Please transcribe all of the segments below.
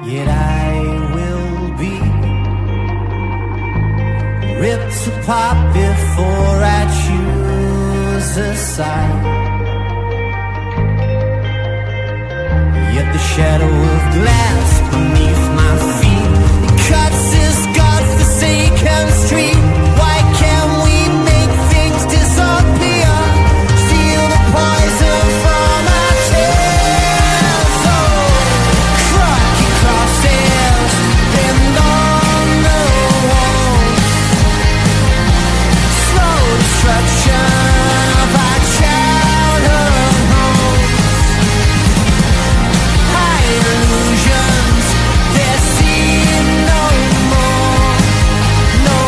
Yet I will be ripped apart before I choose a side. Yet the shadow of glass beneath my feet, it cuts this godforsaken street. Why can't we make things disappear? Steal the poison from our tears. Oh, crooked crosses pinned on the wall. Slow destruction of our childhood home. High illusions, there seem no more, no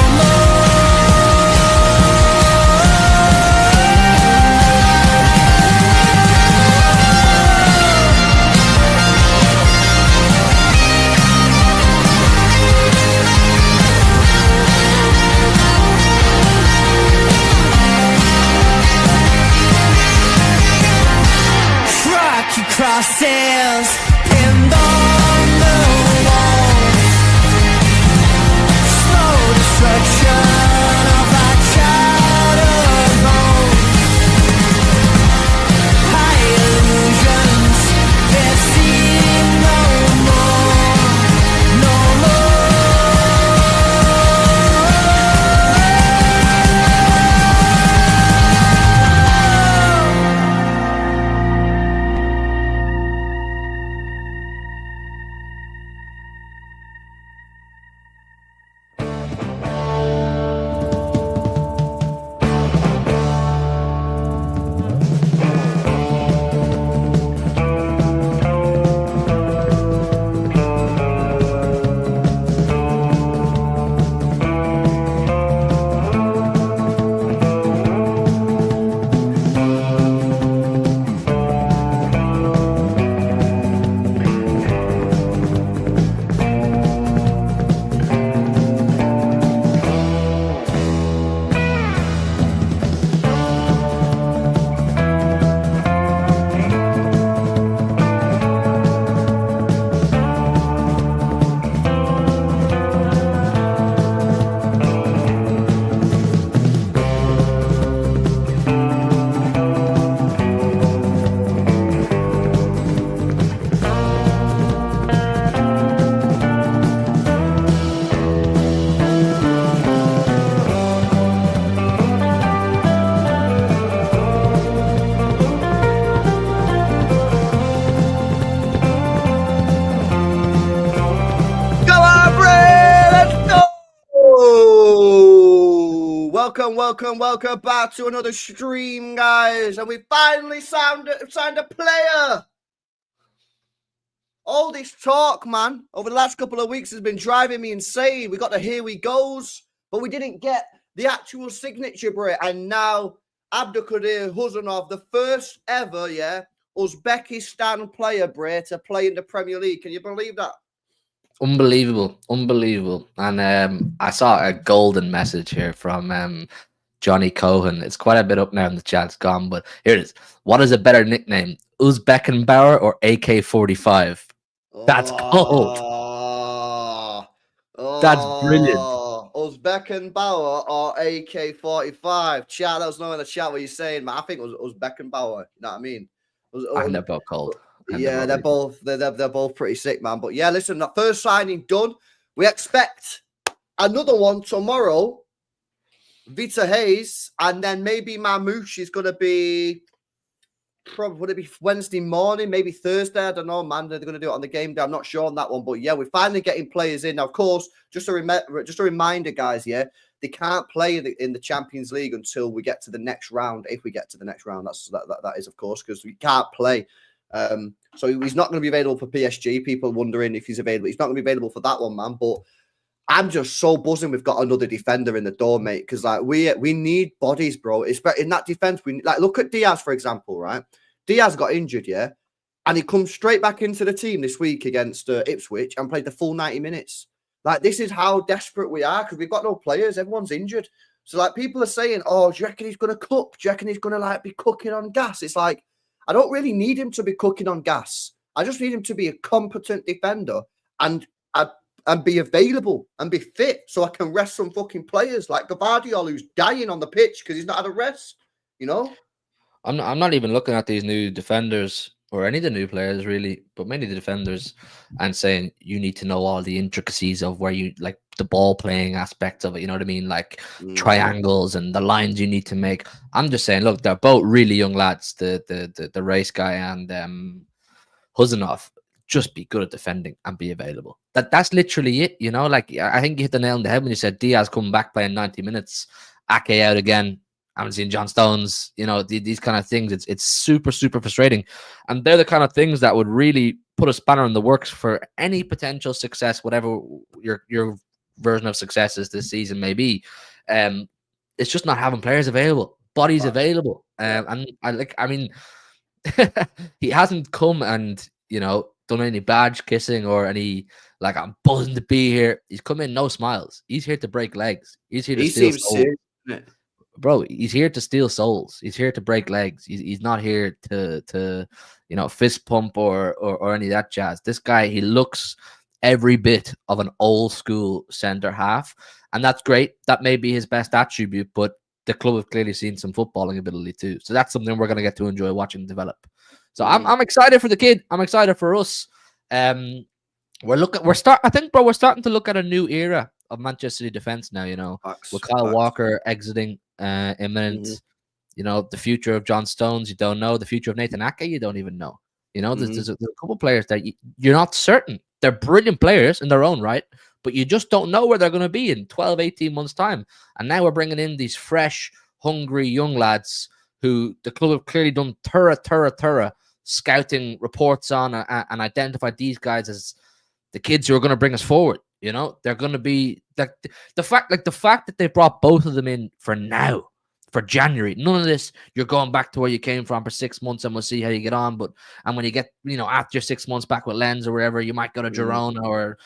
rocky crosses pinned on the wall. Slow destruction of our childhood home. High illusions, there seem no more, no Welcome back to another stream, guys. And we finally signed a player. All this talk, man, over the last couple of weeks has been driving me insane. We got the here we goes, but we didn't get the actual signature, bro. And now Abdulkadir Khusanov, the first ever, Uzbekistan player, bro, to play in the Premier League. Can you believe that? Unbelievable. And I saw a golden message here from Johnny Cohen. It's quite a bit up now in the chat. It's gone, but here it is. What is a better nickname, Uzbekkenbauer or AK-45? That's cold. That's brilliant. Uzbekkenbauer or AK-45? Chat, let us know in the chat what you're saying, man. I think it was Uzbekkenbauer. You know what I mean? And they're both cold. Yeah, they're both pretty sick, man. But yeah, listen, that first signing done. We expect another one tomorrow. Vita Hayes, and then maybe Mamouche is going to be would it be Wednesday morning, maybe Thursday? I don't know, man. They're going to do it on the game day. I'm not sure on that one, but yeah, we're finally getting players in. Now, of course, just a reminder, guys. Yeah, they can't play in the Champions League until we get to the next round. If we get to the next round, that is, of course, because we can't play. So he's not going to be available for PSG. People wondering if he's available. He's not going to be available for that one, man. But I'm just so buzzing we've got another defender in the door, mate. Because like we need bodies, bro. It's in that defense. We like look at Diaz, for example, right? Diaz got injured, yeah, and he comes straight back into the team this week against Ipswich and played the full 90 minutes. Like this is how desperate we are because we've got no players. Everyone's injured. So like people are saying, "Oh, do you reckon he's going to cook? Do you reckon he's going to like be cooking on gas?" It's like I don't really need him to be cooking on gas. I just need him to be a competent defender and and be available and be fit so I can rest some fucking players like Gvardiol, who's dying on the pitch because he's not had a rest, you know? I'm not even looking at these new defenders or any of the new players really, but mainly the defenders, and saying you need to know all the intricacies of where you like the ball playing aspects of it. You know what I mean? Like triangles and the lines you need to make. I'm just saying, look, they're both really young lads. The race guy and Khusanov. Just be good at defending and be available. That's literally it. You know, like I think you hit the nail on the head when you said Diaz coming back playing 90 minutes, Ake out again. I haven't seen John Stones, you know, these kind of things. It's super, super frustrating. And they're the kind of things that would really put a spanner in the works for any potential success, whatever your version of success is this season may be. It's just not having players available, bodies available. And I mean, he hasn't come and, you know, done any badge kissing or any, like, I'm buzzing to be here. He's come in, no smiles. He's here to break legs. He's here to steal souls. Bro, he's here to steal souls. He's here to break legs. He's not here to you know, fist pump or any of that jazz. This guy, he looks every bit of an old school center half, and that's great. That may be his best attribute, but the club have clearly seen some footballing ability too. So that's something we're going to get to enjoy watching develop. So I'm excited for the kid. I'm excited for us. I think, bro, we're starting to look at a new era of Manchester City defense now, you know, with Kyle Walker exiting imminent. You know, the future of John Stones, you don't know. The future of Nathan Ake, you don't even know. You know, there's a couple players that you're not certain. They're brilliant players in their own right, but you just don't know where they're going to be in 12, 18 months' time. And now we're bringing in these fresh, hungry young lads who the club have clearly done thorough scouting reports on and identified these guys as the kids who are going to bring us forward. You know, they're going to be like the fact that they brought both of them in for now, for January. None of this, you're going back to where you came from for 6 months and we'll see how you get on. And when you get, you know, after your 6 months back with Lens or wherever, you might go to Girona or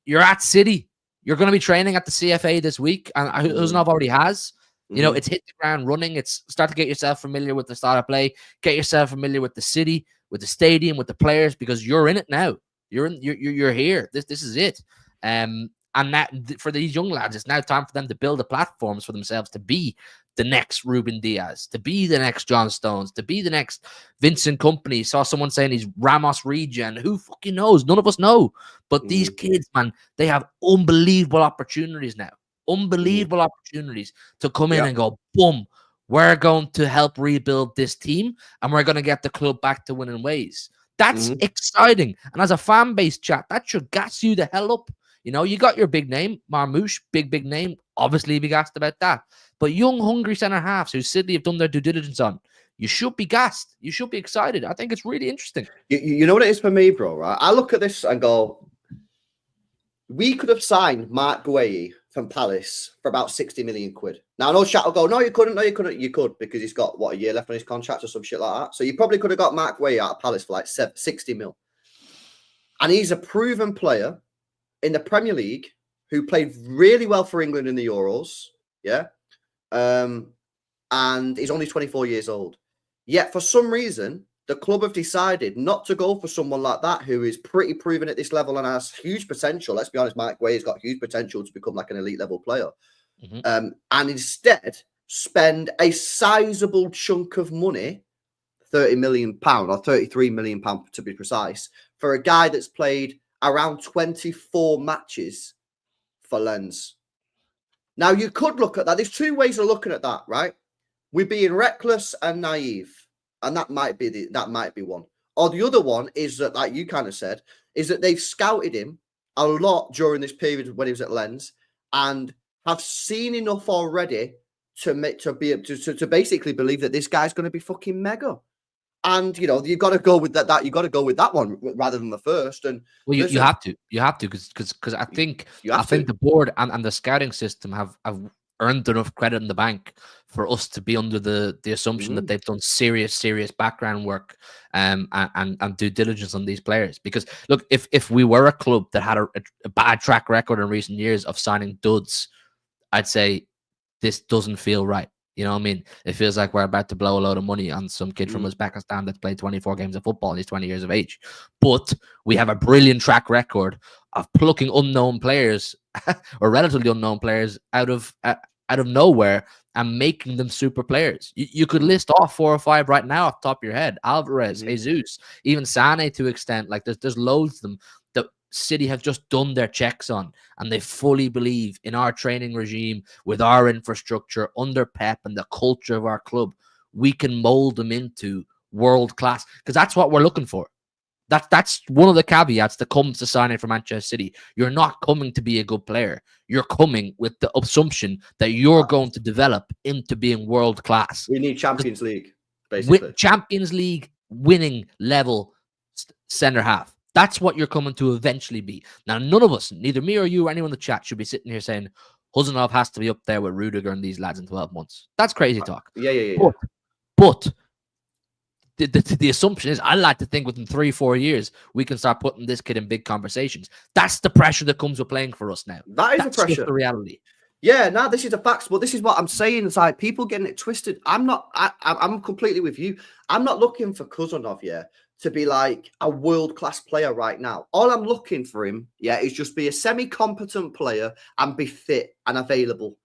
you're at City. You're going to be training at the CFA this week. And Khusanov already has. You know, it's hit the ground running. It's start to get yourself familiar with the style of play, get yourself familiar with the city, with the stadium, with the players, because you're in it now. You're here. This is it. And that for these young lads, it's now time for them to build the platforms for themselves to be the next Ruben Diaz, to be the next John Stones, to be the next Vincent Kompany. Saw someone saying he's Ramos regen. Who fucking knows? None of us know. But these kids, man, they have unbelievable opportunities now. Unbelievable opportunities to come in and go, boom, we're going to help rebuild this team and we're going to get the club back to winning ways. That's exciting. And as a fan base chat, that should gas you the hell up. You know, you got your big name, Marmouche, big name. Obviously, be gassed about that. But young, hungry centre halves who City have done their due diligence on, you should be gassed. You should be excited. I think it's really interesting. You know what it is for me, bro, right? I look at this and go, we could have signed Mark Gueye from Palace for about 60 million quid. Now, I know Chat will go, no, you couldn't. You could, because he's got, what, a year left on his contract or some shit like that. So you probably could have got Mark Gueye out of Palace for like 60 mil. And he's a proven player in the Premier League who played really well for England in the Euros. Yeah. And he's only 24 years old. Yet, for some reason, the club have decided not to go for someone like that who is pretty proven at this level and has huge potential. Let's be honest, Mike Gueye's got huge potential to become like an elite level player. And instead spend a sizable chunk of money, £30 million or £33 million to be precise, for a guy that's played around 24 matches for Lens. Now, you could look at that. There's two ways of looking at that, right? We're being reckless and naive. And that might be one. Or the other one is that, like you kind of said, is that they've scouted him a lot during this period when he was at Lens and have seen enough already to basically believe that this guy's going to be fucking mega. And you know, you've got to go with that. You've got to go with that one rather than the first. And well, you have to, because I think the board and the scouting system have earned enough credit in the bank for us to be under the assumption that they've done serious background work and due diligence on these players. Because look, if we were a club that had a bad track record in recent years of signing duds, I'd say this doesn't feel right. You know what I mean? It feels like we're about to blow a load of money on some kid from Uzbekistan that's played 24 games of football and he's 20 years of age. But we have a brilliant track record of plucking unknown players or relatively unknown players out of nowhere and making them super players. You could list off 4 or 5 right now off the top of your head. Alvarez, Jesus, even Sane to extent. Like there's loads of them that City have just done their checks on, and they fully believe in our training regime, with our infrastructure under Pep and the culture of our club. We can mold them into world class, because that's what we're looking for. That's one of the caveats that comes to signing for Manchester City. You're not coming to be a good player. You're coming with the assumption that you're going to develop into being world class. We need Champions League, basically. With Champions League winning level centre half. That's what you're coming to eventually be. Now, none of us, neither me or you or anyone in the chat, should be sitting here saying Khusanov has to be up there with Rudiger and these lads in 12 months. That's crazy talk. Yeah. But the assumption is, I like to think within 3-4 years we can start putting this kid in big conversations. That's the pressure that comes with playing for us now. That's the pressure. The reality. Yeah, no, this is the facts, but this is what I'm saying. It's like people getting it twisted. I'm completely with you. I'm not looking for Khusanov, to be like a world-class player right now. All I'm looking for him, is just be a semi-competent player and be fit and available.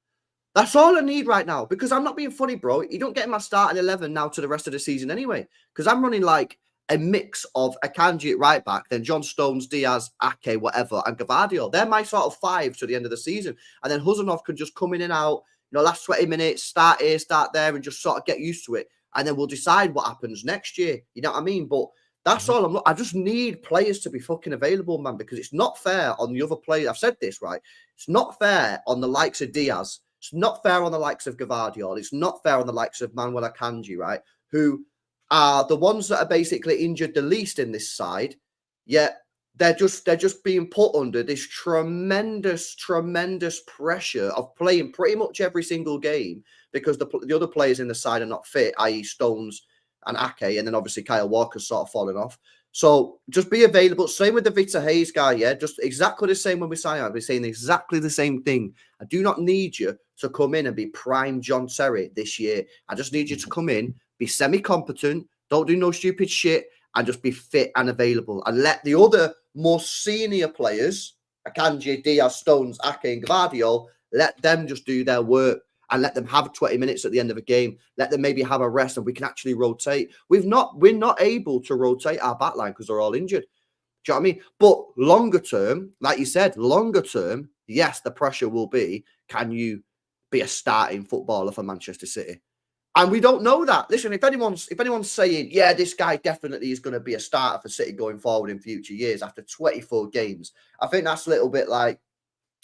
That's all I need right now, because I'm not being funny, bro. You don't get my starting 11 now to the rest of the season anyway, because I'm running like a mix of Akanji at right back, then John Stones, Diaz, Ake, whatever, and Gavadio. They're my sort of 5 to the end of the season. And then Khusanov can just come in and out, last 20 minutes, start here, start there, and just sort of get used to it. And then we'll decide what happens next year. You know what I mean? But that's all I just need players to be fucking available, man, because it's not fair on the other players. I've said this, right? It's not fair on the likes of Diaz. It's not fair on the likes of Gavadio. It's not fair on the likes of Manuel Akanji, right? Who are the ones that are basically injured the least in this side, yet they're just being put under this tremendous pressure of playing pretty much every single game because the other players in the side are not fit, i.e. Stones and Ake, and then obviously Kyle Walker's sort of falling off. So just be available. Same with the Vita Hayes guy, just exactly the same when we sign out. We're saying exactly the same thing. I do not need you to come in and be prime John Terry this year. I just need you to come in, be semi-competent, don't do no stupid shit, and just be fit and available. And let the other more senior players, Akanji, Diaz, Stones, Ake, and Gavadio, let them just do their work and let them have 20 minutes at the end of a game. Let them maybe have a rest and we can actually rotate. We're not able to rotate our backline because they're all injured. Do you know what I mean? But longer term, like you said, yes, the pressure will be, can you be a starting footballer for Manchester City? And we don't know that. Listen, if anyone's saying, this guy definitely is going to be a starter for City going forward in future years after 24 games, I think that's a little bit like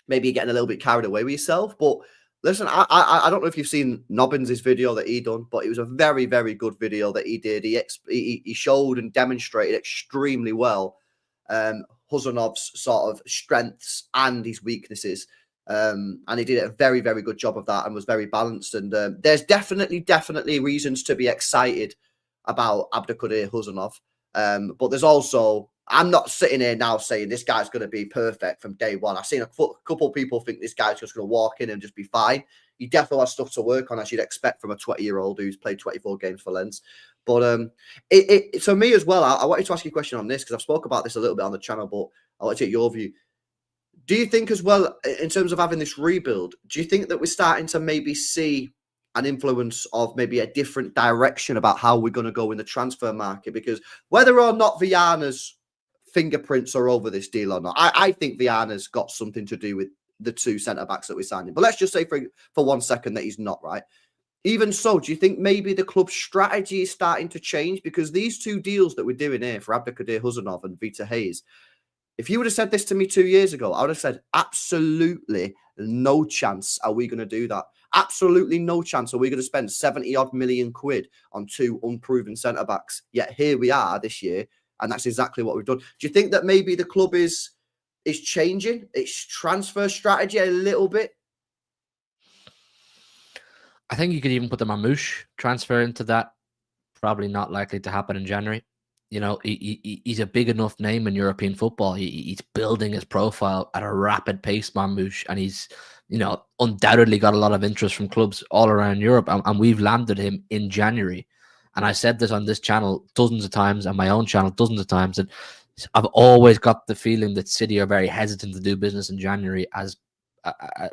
maybe you're getting a little bit carried away with yourself. But listen, I don't know if you've seen Nobbins' video that he done, but it was a very, very good video that he did. He showed and demonstrated extremely well Khusanov's sort of strengths and his weaknesses. And he did a very, very good job of that and was very balanced. And there's definitely reasons to be excited about Abdelkader Khusanov. But there's also, I'm not sitting here now saying this guy's going to be perfect from day one. I've seen a couple of people think this guy's just going to walk in and just be fine. He definitely has stuff to work on, as you'd expect from a 20-year-old who's played 24 games for Lens. But for me as well, I wanted to ask you a question on this because I've spoke about this a little bit on the channel, but I want to take your view. Do you think as well, in terms of having this rebuild, do you think that we're starting to maybe see an influence of maybe a different direction about how we're going to go in the transfer market? Because whether or not Viana's fingerprints are over this deal or not, I think Viana's got something to do with the 2 centre-backs that we're signing. But let's just say for 1 second that he's not, right? Even so, do you think maybe the club's strategy is starting to change? Because these 2 deals that we're doing here for Abdelkader Khusanov and Vita Hayes, if you would have said this to me 2 years ago, I would have said, absolutely no chance are we going to do that. Absolutely no chance are we going to spend 70-odd million quid on 2 unproven centre-backs. Yet here we are this year, and that's exactly what we've done. Do you think that maybe the club is changing its transfer strategy a little bit? I think you could even put the Mamouche transfer into that. Probably not likely to happen in January. You know, he's a big enough name in European football. He's building his profile at a rapid pace, Mamouche, and he's, undoubtedly got a lot of interest from clubs all around Europe, and we've landed him in January. And I said this on this channel dozens of times, and my own channel dozens of times, that I've always got the feeling that City are very hesitant to do business in January as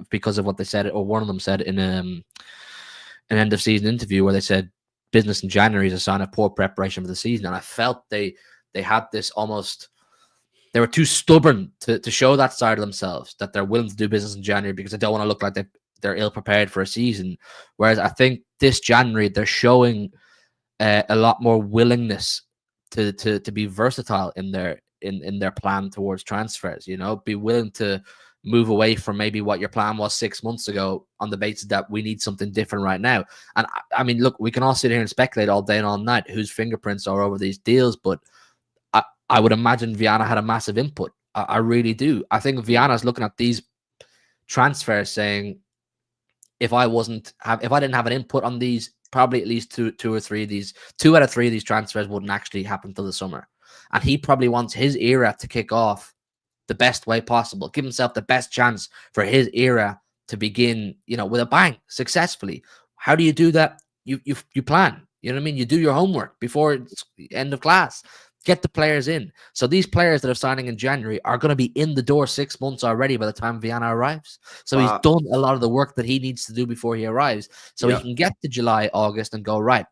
because of what they said, or one of them said in an end of season interview where they said business in January is a sign of poor preparation for the season. And I felt they had this almost, they were too stubborn to show that side of themselves, that they're willing to do business in January because they don't want to look like they're ill prepared for a season. Whereas I think this January they're showing a lot more willingness to be versatile in their plan towards transfers. You know, be willing to move away from maybe what your plan was 6 months ago on the basis that we need something different right now. And I mean, look, we can all sit here and speculate all day and all night whose fingerprints are over these deals, but I would imagine Viana had a massive input. I really do. I think Viana's looking at these transfers saying, if I didn't have an input on these, probably at least two or three of these, 2 out of 3 of these transfers wouldn't actually happen till the summer. And he probably wants his era to kick off the best way possible, give himself the best chance for his era to begin, you know, with a bang, successfully. How do you do that? You plan. You know what I mean? You do your homework before it's end of class. Get the players in. So these players that are signing in January are going to be in the door 6 months already by the time Viana arrives. So he's done a lot of the work that he needs to do before he arrives. So he can get to July, August and go, right,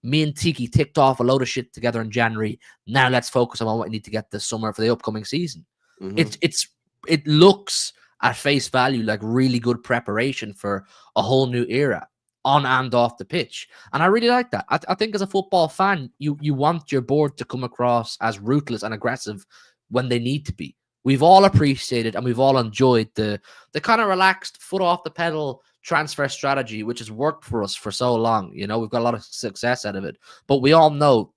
me and Tiki ticked off a load of shit together in January. Now let's focus on what we need to get this summer for the upcoming season. It looks at face value like really good preparation for a whole new era on and off the pitch. And I really like that. I think as a football fan, you want your board to come across as ruthless and aggressive when they need to be. We've all appreciated and we've all enjoyed the kind of relaxed, foot off the pedal transfer strategy, which has worked for us for so long. You know, we've got a lot of success out of it. But we all know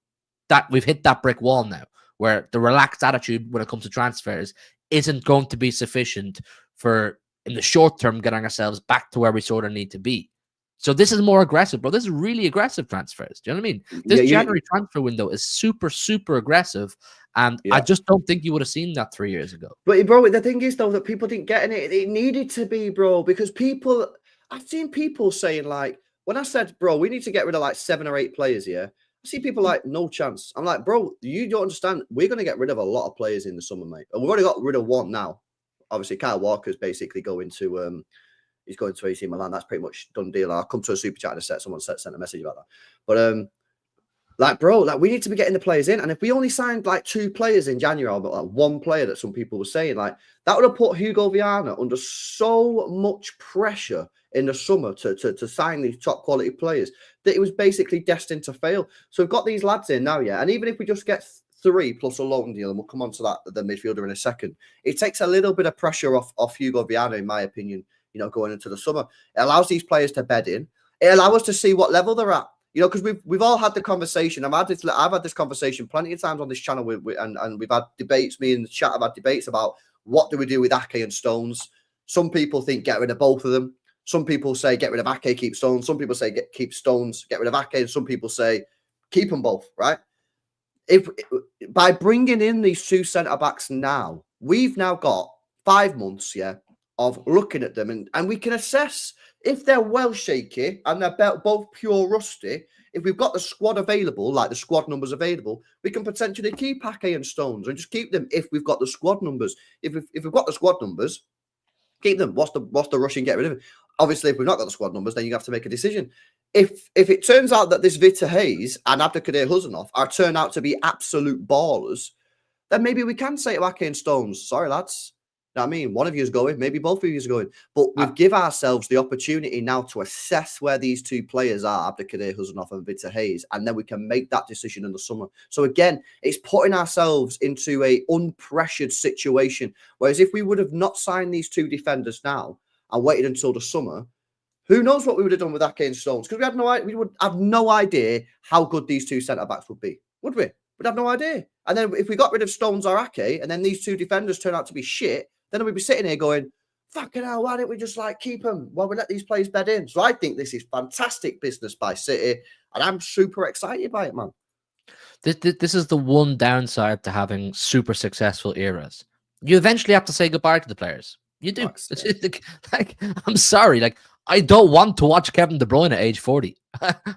that we've hit that brick wall now, where the relaxed attitude when it comes to transfers isn't going to be sufficient for, in the short term, getting ourselves back to where we sort of need to be. So this is more aggressive, bro. This is really aggressive transfers. Do you know what I mean? This January transfer window is super, super aggressive. And I just don't think you would have seen that 3 years ago. But, bro, the thing is, though, that people didn't get in it. It needed to be, bro, because I've seen people saying, like, when I said, bro, we need to get rid of like 7 or 8 players here, I see people like, no chance. I'm like, bro, you don't understand. We're going to get rid of a lot of players in the summer, mate. And we've already got rid of one now. Obviously, Kyle Walker's basically going to he's going to AC Milan. That's pretty much done deal. I'll come to a super chat in a set. Someone sent a message about that. But like, bro, like we need to be getting the players in. And if we only signed like 2 players in January, but like 1 player that some people were saying, like that would have put Hugo Viana under so much pressure in the summer to sign these top quality players that it was basically destined to fail. So we've got these lads in now, yeah. And even if we just get 3 plus a loan deal, and we'll come on to that, the midfielder in a second, it takes a little bit of pressure off Hugo Viana, in my opinion, you know, going into the summer. It allows these players to bed in. It allows us to see what level they're at. You know, because we've all had the conversation. I've had this conversation plenty of times on this channel, and we've had debates. Me and the chat have had debates about what do we do with Ake and Stones. Some people think get rid of both of them. Some people say get rid of Ake, keep Stones. Some people say keep Stones, get rid of Ake, and some people say keep them both. Right? If by bringing in these 2 centre backs now, we've now got 5 months, of looking at them, and we can assess if they're well shaky and they're both pure rusty. If we've got the squad available, like the squad numbers available, we can potentially keep Ake and Stones and just keep them if we've got the squad numbers. If we've got the squad numbers, keep them. What's the rush and get rid of them? Obviously, if we've not got the squad numbers, then you have to make a decision. If it turns out that this Vita Hayes and Abdelkader Khusanov turn out to be absolute ballers, then maybe we can say to Ake and Stones, sorry, lads. I mean, one of you is going, maybe both of you is going, but we give ourselves the opportunity now to assess where these 2 players are, Abdelkader Khusanov and Vita Hayes, and then we can make that decision in the summer. So again, it's putting ourselves into a unpressured situation. Whereas if we would have not signed these 2 defenders now and waited until the summer, who knows what we would have done with Ake and Stones? Because we would have no idea how good these 2 centre backs would be, would we? We'd have no idea. And then if we got rid of Stones or Ake, and then these 2 defenders turn out to be shit, then we'd be sitting here going, fucking hell, why don't we just like keep them while we let these players bed in? So I think this is fantastic business by City, and I'm super excited by it, man. This is the one downside to having super successful eras. You eventually have to say goodbye to the players. You do. Like, I'm sorry. Like, I don't want to watch Kevin De Bruyne at age 40.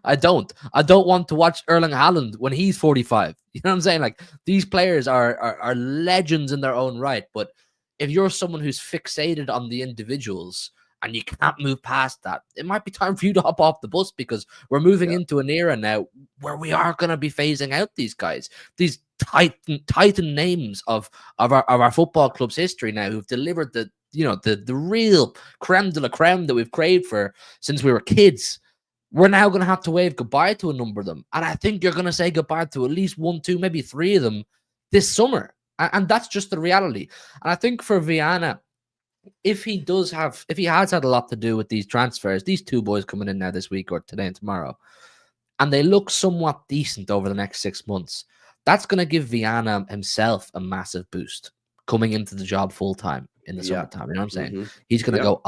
I don't. I don't want to watch Erling Haaland when he's 45. You know what I'm saying? Like, these players are legends in their own right. But if you're someone who's fixated on the individuals and you can't move past that, it might be time for you to hop off the bus, because we're moving into an era now where we are going to be phasing out these guys, these titan names of our football club's history now, who've delivered the real creme de la creme that we've craved for since we were kids. We're now going to have to wave goodbye to a number of them. And I think you're going to say goodbye to at least 1, 2, maybe 3 of them this summer. And that's just the reality. And I think for Viana, if he has had a lot to do with these transfers, these 2 boys coming in now this week or today and tomorrow, and they look somewhat decent over the next 6 months, that's going to give Viana himself a massive boost coming into the job full time in the summertime. You know what I'm saying? He's going to go,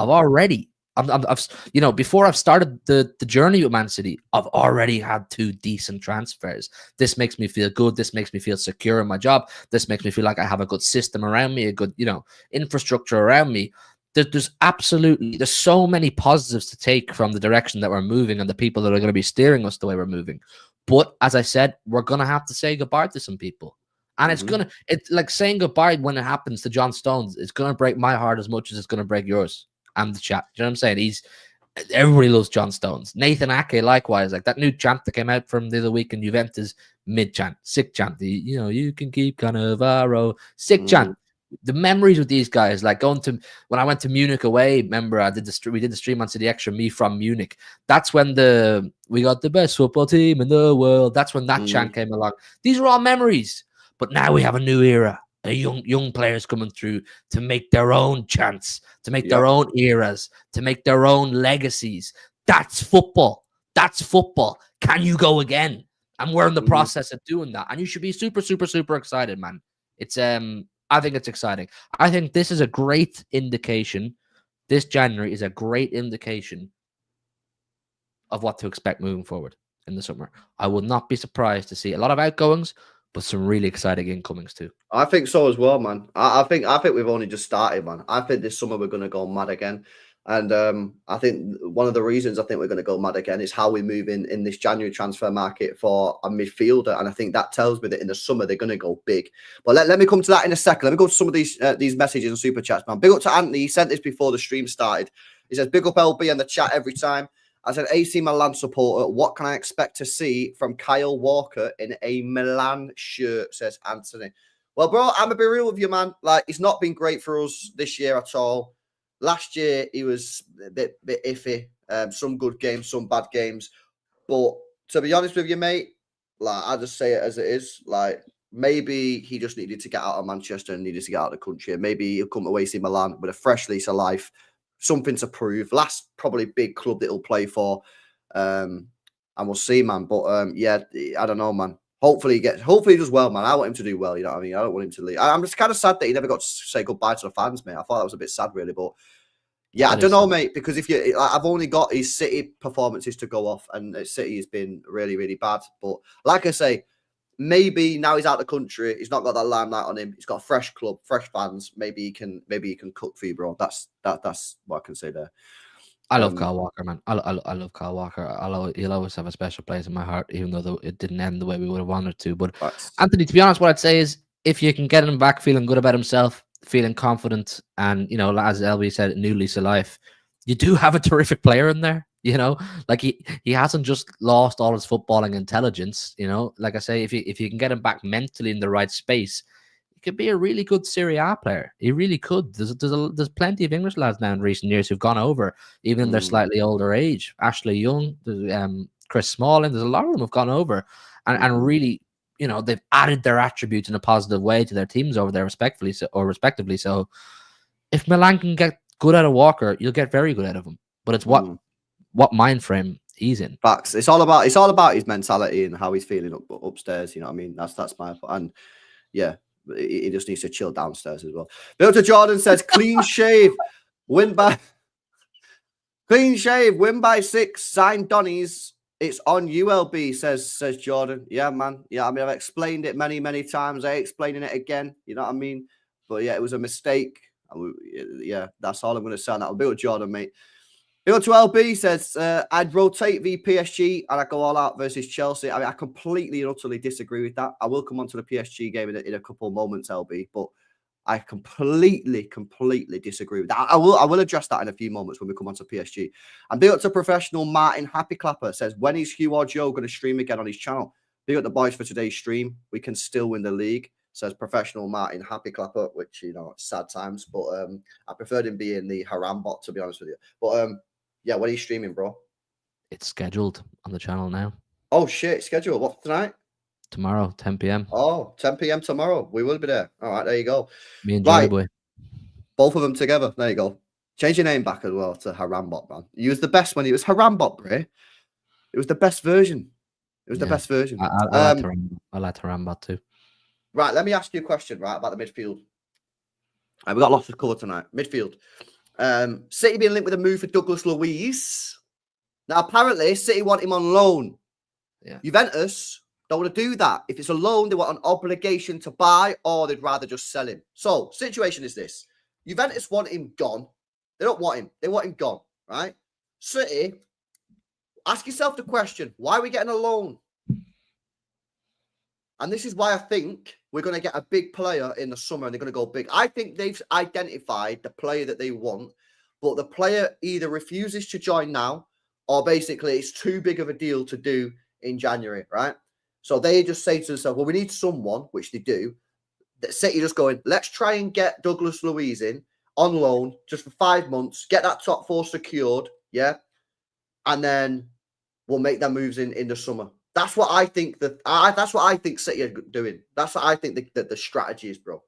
before I've started the journey with Man City, I've already had 2 decent transfers. This makes me feel good. This makes me feel secure in my job. This makes me feel like I have a good system around me, a good, infrastructure around me. There's so many positives to take from the direction that we're moving and the people that are going to be steering us the way we're moving. But as I said, we're going to have to say goodbye to some people. And it's like saying goodbye when it happens to John Stones. It's going to break my heart as much as it's going to break yours and the chat. You know what I'm saying? Everybody loves John Stones. Nathan Ake, likewise. Like that new chant that came out from the other week in Juventus, mid-chant, sick chant. You can keep Cannavaro, sick chant. The memories with these guys, like when I went to Munich away, remember we did the stream on City Extra, me from Munich. That's when we got the best football team in the world. That's when that chant came along. These are all memories. But now we have a new era, young players coming through to make their own chants, to make their own eras, to make their own legacies. That's football. That's football. Can you go again? And we're in the process of doing that. And you should be super, super, super excited, man. It's I think it's exciting. I think this is a great indication. This January is a great indication of what to expect moving forward in the summer. I would not be surprised to see a lot of outgoings, but some really exciting incomings too. I think so as well, man. I think we've only just started, man. I think this summer we're going to go mad again. And I think one of the reasons I think we're going to go mad again is how we move in this January transfer market for a midfielder. And I think that tells me that in the summer they're going to go big. But let me come to that in a second. Let me go to some of these messages and super chats, man. Big up to Anthony. He sent this before the stream started. He says, big up LB in the chat every time. As an AC Milan supporter, what can I expect to see from Kyle Walker in a Milan shirt, says Anthony. Well, bro, I'm going to be real with you, man. Like, it's not been great for us this year at all. Last year, he was a bit iffy. Some good games, some bad games. But to be honest with you, mate, like, I just say it as it is. Like, maybe he just needed to get out of Manchester and needed to get out of the country. Maybe he'll come to AC Milan with a fresh lease of life. Something to prove. Last probably big club that he'll play for. And we'll see, man. But I don't know, man. Hopefully he does well, man. I want him to do well, you know what I mean? I don't want him to leave. I'm just kind of sad that he never got to say goodbye to the fans, mate. I thought that was a bit sad, really. But yeah, I don't know, mate, because I've only got his City performances to go off, and City has been really, really bad. But like I say, maybe now he's out of the country, he's not got that limelight on him. He's got a fresh club, fresh fans. Maybe he can cook for you, bro. That's what I can say there. I love Kyle Walker, man. I love Kyle Walker. He'll always have a special place in my heart, even though it didn't end the way we would have wanted to. But Anthony, to be honest, what I'd say is if you can get him back feeling good about himself, feeling confident, and as LB said, new lease of life, you do have a terrific player in there. Like he hasn't just lost all his footballing intelligence. Like I say, if you can get him back mentally in the right space, he could be a really good Serie A player. He really could. There's plenty of English lads now in recent years who've gone over, even in their slightly older age. Ashley Young, Chris Smalling. There's a lot of them who've gone over and really, they've added their attributes in a positive way to their teams over there, respectively. So, if Milan can get good out of Walker, you'll get very good out of him. But it's what mind frame he's in. Facts. It's all about his mentality and how he's feeling upstairs. You know what I mean? That's my and yeah, he just needs to chill downstairs as well. Bill to Jordan says clean shave, win by 6. Sign Donnies. It's on ULB, says Jordan. Yeah, man. Yeah, I mean, I've explained it many, many times. I ain't explaining it again. You know what I mean? But yeah, it was a mistake. Yeah, that's all I'm going to say on that. I'll be with Jordan, mate. Go to LB says, I'd rotate v PSG and I'd go all out versus Chelsea. I mean, I completely and utterly disagree with that. I will come on to the PSG game in a couple of moments, LB, but I completely disagree with that. I will address that in a few moments when we come on to PSG. And big up to professional Martin Happy Clapper says, when is Hugh or Joe going to stream again on his channel? Big up the boys for today's stream. We can still win the league, says professional Martin Happy Clapper, which, it's sad times, but I preferred him being the Haram bot, to be honest with you. But yeah, when are you streaming, bro? It's scheduled on the channel now. Oh, shit. Schedule. What, tonight? Tomorrow, 10 p.m. Oh, 10 p.m. tomorrow. We will be there. All right, there you go. Me and Joy Boy. Both of them together. There you go. Change your name back as well to Harambot, man. You was the best when it was Harambot, Bray. It was the best version. It was the best version. I like Harambot too. Right, let me ask you a question, right, about the midfield. We've got lots to cover tonight. Midfield. City being linked with a move for Douglas Luiz. Now, apparently, City want him on loan. Yeah. Juventus don't want to do that. If it's a loan, they want an obligation to buy, or they'd rather just sell him. So, situation is this. Juventus want him gone. They don't want him. They want him gone, right? City, ask yourself the question, why are we getting a loan? And this is why I think we're going to get a big player in the summer and they're going to go big. I think they've identified the player that they want, but the player either refuses to join now or basically it's too big of a deal to do in January, right? So they just say to themselves, well, we need someone, which they do. City just going, let's try and get Douglas Luiz in on loan just for 5 months, get that top four secured, yeah? And then we'll make their moves in the summer. That's what I think that's what I think City are doing. That's what I think the strategy is, bro.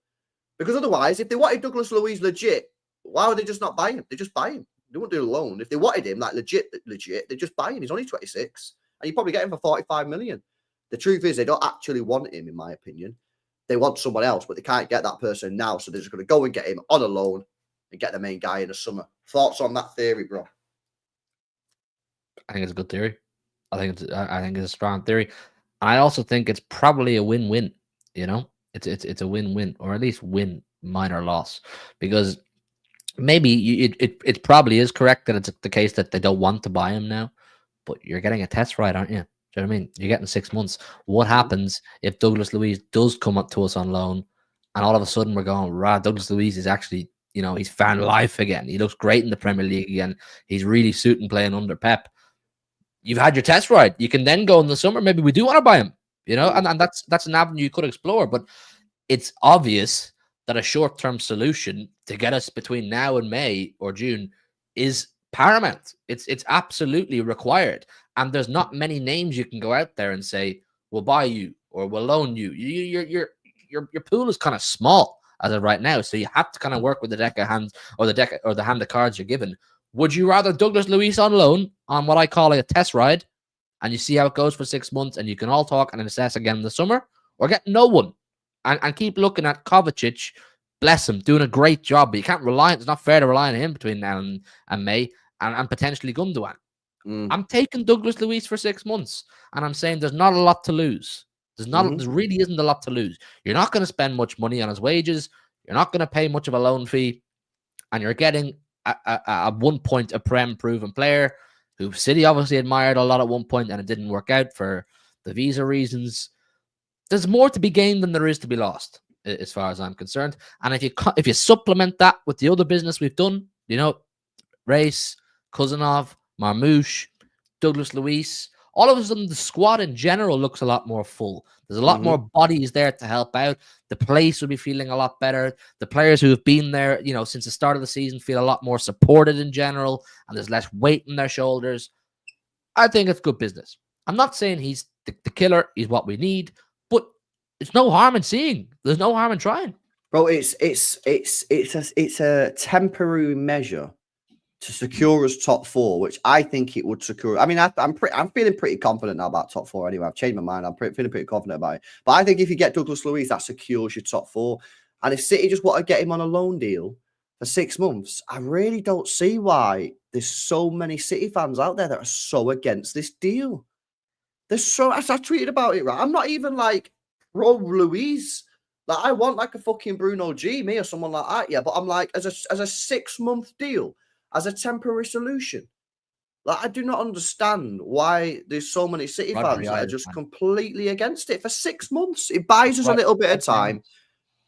Because otherwise, if they wanted Douglas Luiz legit, why would they just not buy him? They just buy him. They wouldn't do a loan. If they wanted him like legit, they just buy him. He's only 26, and you probably get him for 45 million. The truth is, they don't actually want him, in my opinion. They want someone else, but they can't get that person now, so they're just going to go and get him on a loan and get the main guy in the summer. Thoughts on that theory, bro? I think it's a good theory. I think it's a strong theory. And I also think it's probably a win-win. It's a win-win, or at least win minor loss, because maybe it probably is correct that it's the case that they don't want to buy him now, but you're getting a test ride, aren't you? Do you know what I mean? You're getting 6 months. What happens if Douglas Luiz does come up to us on loan, and all of a sudden we're going, right, Douglas Luiz is actually, he's found life again. He looks great in the Premier League again. He's really suiting playing under Pep. You've had your test ride. You can then go in the summer. Maybe we do want to buy him, and that's an avenue you could explore. But it's obvious that a short-term solution to get us between now and May or June is paramount. It's absolutely required. And there's not many names you can go out there and say, we'll buy you or we'll loan you. Your pool is kind of small as of right now. So you have to kind of work with the deck of hands or the hand of cards you're given. Would you rather Douglas Luiz on loan on what I call a test ride, and you see how it goes for 6 months, and you can all talk and assess again in the summer, or get no one and keep looking at Kovacic, bless him, doing a great job, but you can't rely. It's not fair to rely on him between now and May, and potentially Gundogan. I'm taking Douglas Luiz for 6 months, and I'm saying there's not a lot to lose. There really isn't a lot to lose. You're not going to spend much money on his wages. You're not going to pay much of a loan fee, and you're getting at one point a Prem proven player who City obviously admired a lot at one point, and it didn't work out for the visa reasons. There's more to be gained than there is to be lost, as far as I'm concerned. And if you supplement that with the other business we've done, Race, Khusanov, Marmouche, Douglas Luiz, all of a sudden the squad in general looks a lot more full. There's a lot more bodies there to help out. The place will be feeling a lot better. The players who have been there, since the start of the season feel a lot more supported in general, and there's less weight on their shoulders. I think it's good business. I'm not saying he's the killer. He's what we need, but it's no harm in seeing. There's no harm in trying. Bro, it's a temporary measure to secure us top four, which I think it would secure. I mean, I'm feeling pretty confident now about top four anyway. I've changed my mind. I'm feeling pretty confident about it. But I think if you get Douglas Luiz, that secures your top four. And if City just want to get him on a loan deal for 6 months, I really don't see why there's so many City fans out there that are so against this deal. I tweeted about it, right? I'm not even like pro Luiz. Like, I want like a fucking Bruno G, me or someone like that, yeah. But I'm like, as a 6 month deal, as a temporary solution, Like, I do not understand why there's so many City fans that are just completely against it for 6 months. It buys us a little bit of time.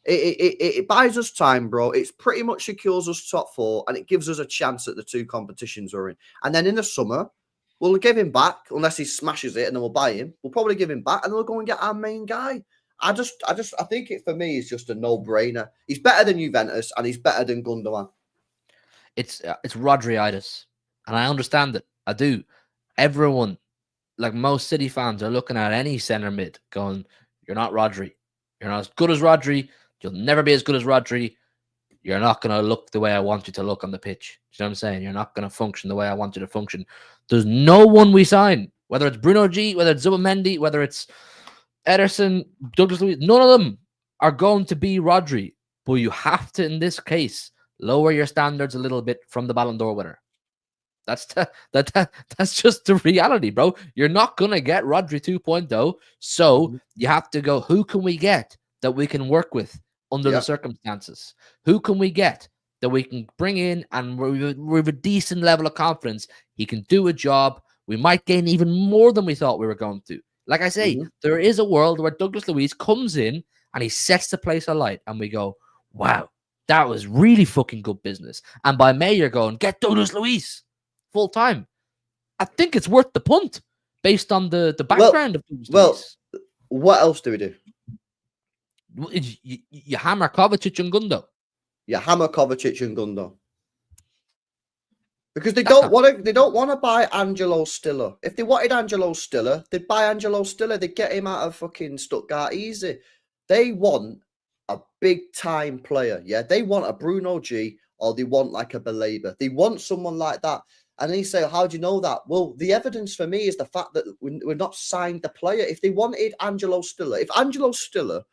It buys us time, bro. It's pretty much secures us top 4, and it gives us a chance at the 2 competitions we're in. And then in the summer, we'll give him back unless he smashes it, and then we'll buy him. We'll probably give him back, and then we'll go and get our main guy. I think it for me is just a no-brainer. He's better than Juventus, and he's better than Gundogan. It's Rodri-itis, and I understand it. I do. Everyone, like most City fans, are looking at any centre mid, going, "You're not Rodri. You're not as good as Rodri. You'll never be as good as Rodri. You're not going to look the way I want you to look on the pitch." You know what I'm saying? You're not going to function the way I want you to function. There's no one we sign, whether it's Bruno G, whether it's Zubimendi, whether it's Ederson, Douglas Luiz, none of them are going to be Rodri. But you have to, in this case, lower your standards a little bit from the Ballon d'Or winner. That's just the reality, bro. You're not going to get Rodri 2.0. So you have to go, who can we get that we can work with under the circumstances? Who can we get that we can bring in and with a decent level of confidence? He can do a job. We might gain even more than we thought we were going to. Like I say, there is a world where Douglas Luiz comes in and he sets the place alight, and we go, wow, that was really fucking good business. And by May, you're going, get Douglas Luiz full time. I think it's worth the punt based on the background of Douglas Luiz. What else do we do? You hammer Kovacic and Gundo. You hammer Kovacic and Gundo. Because they don't want to buy Angelo Stiller. If they wanted Angelo Stiller, they'd buy Angelo Stiller. They'd get him out of fucking Stuttgart easy. They want a big time player. Yeah, they want a Bruno G, or they want like a Baleba. They want someone like that. And then you say, how do you know that? Well, the evidence for me is the fact that we're not signed the player. If they wanted Angelo Stiller, if Angelo Stiller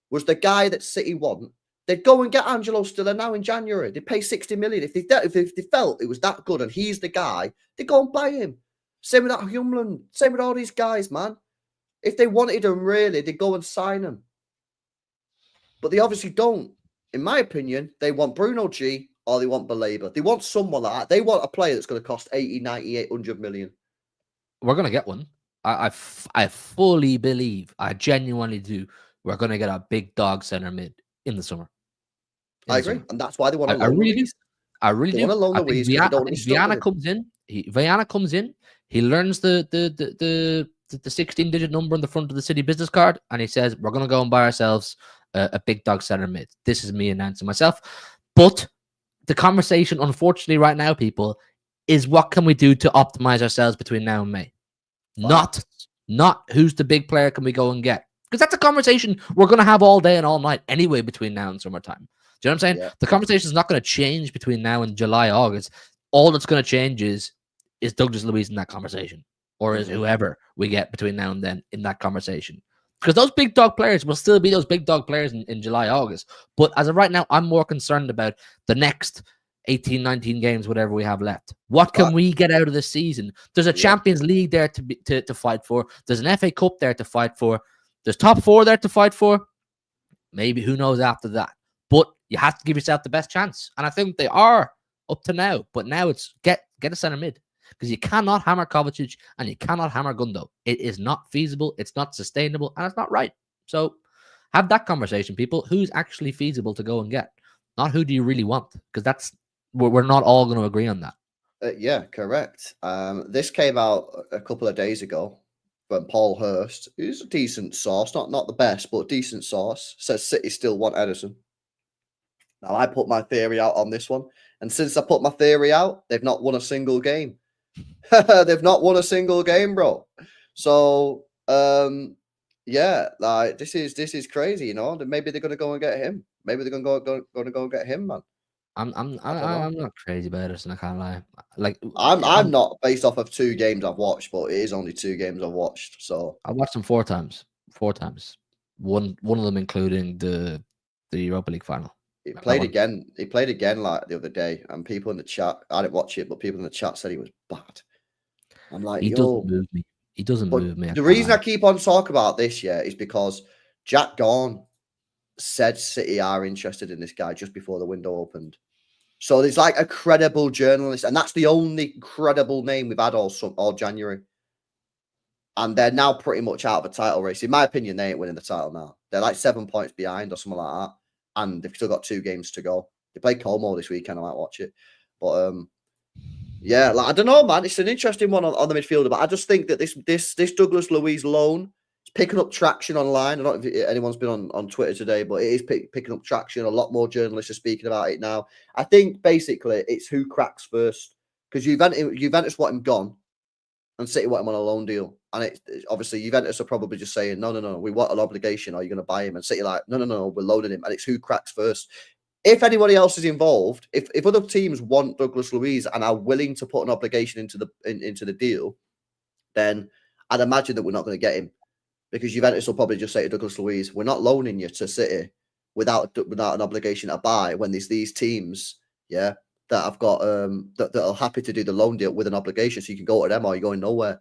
was the guy that City want, they'd go and get Angelo Stiller now in January. They'd pay 60 million. If they felt it was that good and he's the guy, they'd go and buy him. Same with that Humland. Same with all these guys, man. If they wanted him really, they'd go and sign him. But they obviously don't. In my opinion, they want Bruno G, or they want Baleba. They want someone like that. They want a player that's going to cost 80, 90, 800 million. We're going to get one. I fully believe, I genuinely do, we're going to get a big dog centre mid in the summer. I agree. And that's why they want to loan Luiz. I really do. Viana comes in. Viana comes in. He learns the 16-digit number on the front of the City business card, and he says, we're going to go and buy ourselves a big dog centre mid. This is me announcing myself. But the conversation, unfortunately, right now, people, is what can we do to optimize ourselves between now and May? Not who's the big player can we go and get? Because that's a conversation we're going to have all day and all night anyway between now and summertime. Do you know what I'm saying? Yeah. The conversation is not going to change between now and July, August. All that's going to change is Douglas Luiz in that conversation, or is whoever we get between now and then in that conversation. Because those big dog players will still be those big dog players in July, August. But as of right now, I'm more concerned about the next 18, 19 games, whatever we have left. What can we get out of this season? There's a Champions League there to fight for. There's an FA Cup there to fight for. There's top 4 there to fight for. Maybe who knows after that. But you have to give yourself the best chance. And I think they are up to now. But now it's get a centre mid. Because you cannot hammer Kovacic and you cannot hammer Gundo. It is not feasible. It's not sustainable. And it's not right. So have that conversation, people. Who's actually feasible to go and get? Not who do you really want? Because we're not all going to agree on that. Yeah, correct. This came out a couple of days ago when Paul Hurst, who's a decent source, not the best, but decent source, says City still want Ederson. Now, I put my theory out on this one. And since I put my theory out, they've not won a single game. They've not won a single game, bro. So, yeah, like this is crazy, you know. Maybe they're going to go and get him. Maybe they're going to go and get him, man. I'm not crazy about Ederson. I can't lie. Like I'm not based off of 2 games I've watched, but it is only 2 games I've watched. So I watched them 4 times. 4 times. One of them including the Europa League final. He played again. He played again like the other day, and people in the chat. I didn't watch it, but people in the chat said he was bad. I'm like, he doesn't move me. He doesn't move me. The reason I keep on talking about this, is because Jack Gaughan said City are interested in this guy just before the window opened. So there's like a credible journalist, and that's the only credible name we've had all January. And they're now pretty much out of a title race. In my opinion, they ain't winning the title now. They're like 7 points behind or something like that. And they've still got 2 games to go. They play Como this weekend. I might watch it. But yeah, like I don't know, man. It's an interesting one on the midfielder, but I just think that this Douglas Luiz loan is picking up traction online. I don't know if anyone's been on Twitter today, but it is picking up traction. A lot more journalists are speaking about it now. I think basically it's who cracks first, because Juventus want him gone, and City want him on a loan deal. And it's obviously Juventus are probably just saying, no, we want an obligation. Are you going to buy him? And City like, no, we're loaning him. And it's who cracks first. If anybody else is involved, if other teams want Douglas Luiz and are willing to put an obligation into the deal, then I'd imagine that we're not going to get him, because Juventus will probably just say to Douglas Luiz, we're not loaning you to City without an obligation to buy, when there's these teams, that have got that are happy to do the loan deal with an obligation, so you can go to them or you're going nowhere.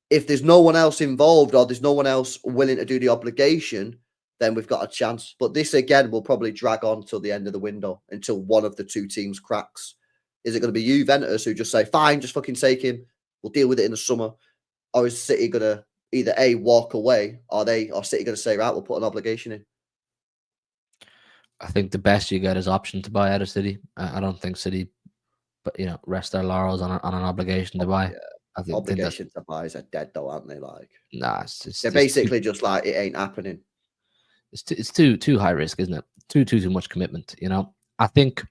If there's no one else involved or there's no one else willing to do the obligation, then we've got a chance. But this, again, will probably drag on till the end of the window, until one of the 2 teams cracks. Is it going to be Juventus who just say, fine, just fucking take him, we'll deal with it in the summer? Or is City going to either A, walk away, or City going to say, right, we'll put an obligation in? I think the best you get is option to buy out of City. I don't think City, but rest their laurels on an obligation to buy. Yeah. I think Obligation to buy are dead though, aren't they? Like, nah, they're basically just like, it ain't happening. It's too high risk, isn't it? Too much commitment. I think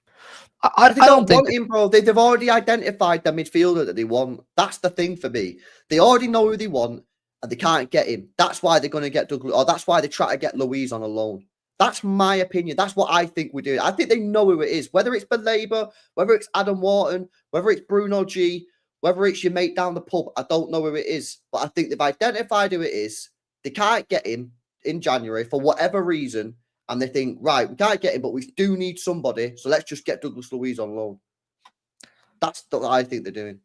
I They don't think want him, bro. They've already identified the midfielder that they want. That's the thing for me. They already know who they want, and they can't get him. That's why they're going to get Douglas, or that's why they try to get Luiz on a loan. That's my opinion. That's what I think we're doing. I think they know who it is. Whether it's Belabor, whether it's Adam Wharton, whether it's Bruno G, whether it's your mate down the pub, I don't know who it is. But I think they've identified who it is. They can't get him in January for whatever reason. And they think, right, we can't get him, but we do need somebody. So let's just get Douglas Luiz on loan. That's what I think they're doing.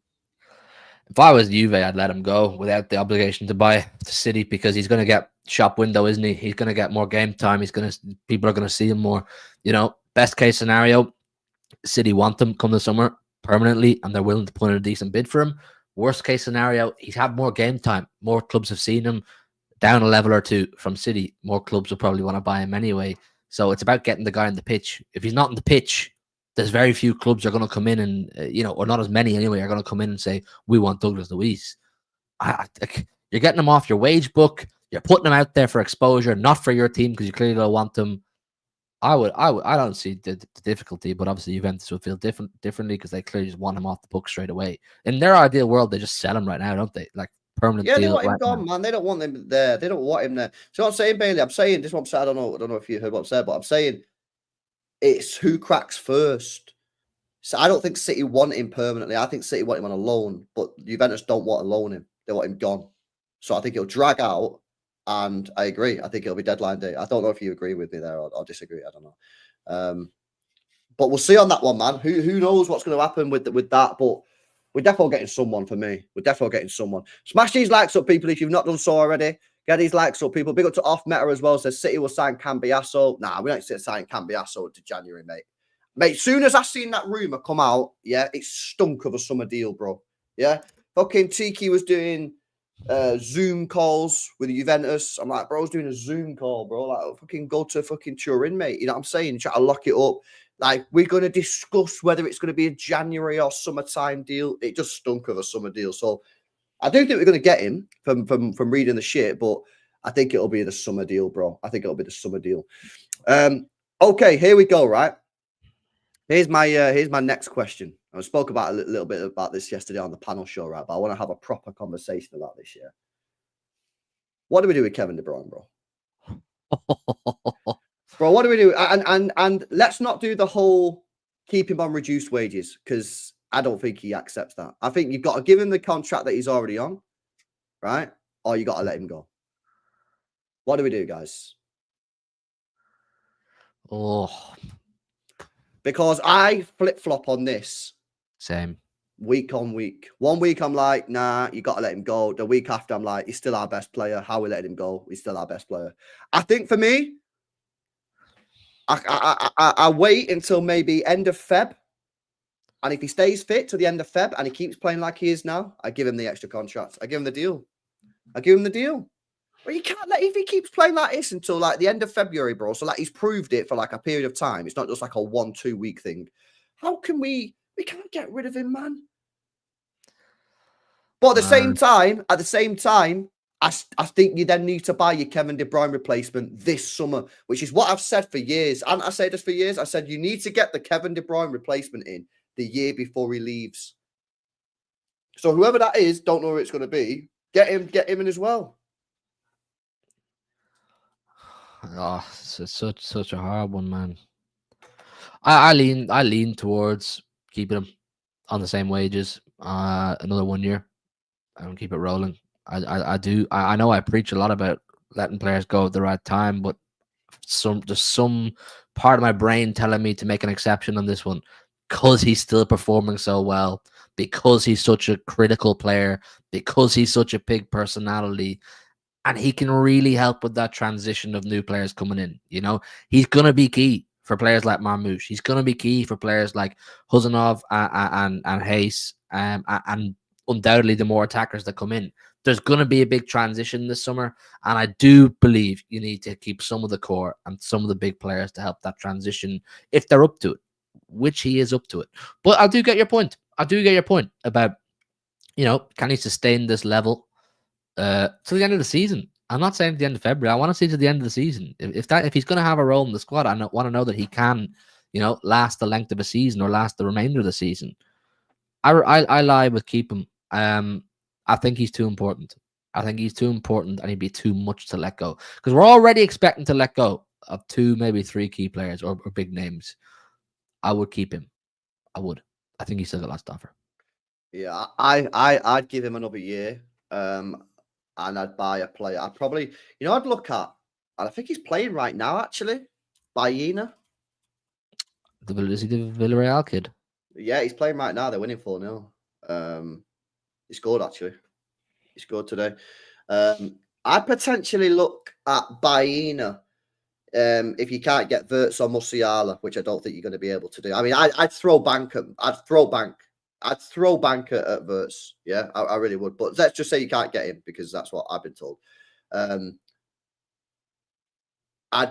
If I was Juve, I'd let him go without the obligation to buy the City, because he's going to get shop window, isn't he? He's going to get more game time. People are going to see him more. Best case scenario, City want him come the summer permanently, and they're willing to put in a decent bid for him. Worst case scenario, he's had more game time. More clubs have seen him. Down a level or 2 from City, more clubs will probably want to buy him anyway. So it's about getting the guy on the pitch. If he's not on the pitch, there's very few clubs are going to come in and, or not as many anyway, are going to come in and say, we want Douglas Luiz. You're getting him off your wage book. You're putting him out there for exposure, not for your team, because you clearly don't want them. I don't see the difficulty, but obviously Juventus would feel differently, because they clearly just want him off the book straight away. In their ideal world, they just sell him right now, don't they? Like, permanent deal. They want him right gone, man. They don't want him there. They don't want him there. So what I'm saying, Bailey, I'm saying this one. I don't know if you heard what I'm saying, but I'm saying it's who cracks first. So I don't think City want him permanently. I think City want him on a loan, but Juventus don't want to loan him. They want him gone. So I think it'll drag out, and I agree. I think it'll be deadline day. I don't know if you agree with me there or disagree. I don't know. But we'll see on that one, man. Who knows what's going to happen with that? But we're definitely getting someone for me. We're definitely getting someone. Smash these likes up, people, if you've not done so already. Get these likes up, people. Big up to Off Meta as well. Says City will sign Cambiasso. Nah, we don't sign Cambiasso to January, mate. Mate, soon as I seen that rumour come out, it stunk of a summer deal, bro. Yeah? Fucking Tiki was doing Zoom calls with Juventus. I'm like, bro's doing a Zoom call, bro. Like, fucking go to fucking Turin, mate. You know what I'm saying? Try to lock it up. Like, we're going to discuss whether it's going to be a January or summertime deal. It just stunk of a summer deal. So I do think we're going to get him from reading the shit, but I think it'll be the summer deal, bro. I think it'll be the summer deal. Okay, here we go, right? Here's my next question. I spoke about a little bit about this yesterday on the panel show, right? But I want to have a proper conversation about this year. What do we do with Kevin De Bruyne, bro? Bro, what do we do? And let's not do the whole keep him on reduced wages, because I don't think he accepts that. I think you've got to give him the contract that he's already on, right? Or you got to let him go. What do we do, guys? Oh, because I flip-flop on this. Same. Week on week. 1 week, I'm like, nah, you got to let him go. The week after, I'm like, he's still our best player. How we let him go? He's still our best player. I think for me, I wait until maybe end of Feb, And if he stays fit to the end of Feb and he keeps playing like he is now, I give him the extra contract. I give him the deal. Well, you can't let if he keeps playing like this until like the end of February, bro. So like he's proved it for like a period of time. It's not just like a 1-2 week thing. How can we can't get rid of him, man? But at the same time, I think you then need to buy your Kevin De Bruyne replacement this summer, which is what I've said for years. And I say this for years. I said you need to get the Kevin De Bruyne replacement in the year before he leaves. So whoever that is, don't know who it's going to be. Get him in as well. Oh, it's such a hard one, man. I lean towards keeping him on the same wages, another 1 year, and keep it rolling. I do. I know I preach a lot about letting players go at the right time, but there's some part of my brain telling me to make an exception on this one because he's still performing so well, because he's such a critical player, because he's such a big personality, and he can really help with that transition of new players coming in. You know, he's gonna be key for players like Marmoush. He's gonna be key for players like Khusanov and Hayes, and undoubtedly the more attackers that come in. There's going to be a big transition this summer, and I do believe you need to keep some of the core and some of the big players to help that transition if they're up to it, which he is up to it. But I do get your point. About, can he sustain this level to the end of the season? I'm not saying to the end of February. I want to see to the end of the season. If he's going to have a role in the squad, I want to know that he can, last the length of a season or last the remainder of the season. I lie with keep him. I think he's too important. And he'd be too much to let go. Because we're already expecting to let go of 2, maybe 3 key players or big names. I would keep him. I would. I think he's still got lots to offer. Yeah, I'd give him another year. And I'd buy a player. I'd probably, I'd look at, and I think he's playing right now, actually. Baena. Is he the Villarreal kid? Yeah, he's playing right now. They're winning 4-0. He scored, actually. He scored today. I'd potentially look at Baena if you can't get Wirtz or Musiala, which I don't think you're going to be able to do. I mean, I'd throw bank at Wirtz. Yeah, I really would. But let's just say you can't get him because that's what I've been told. I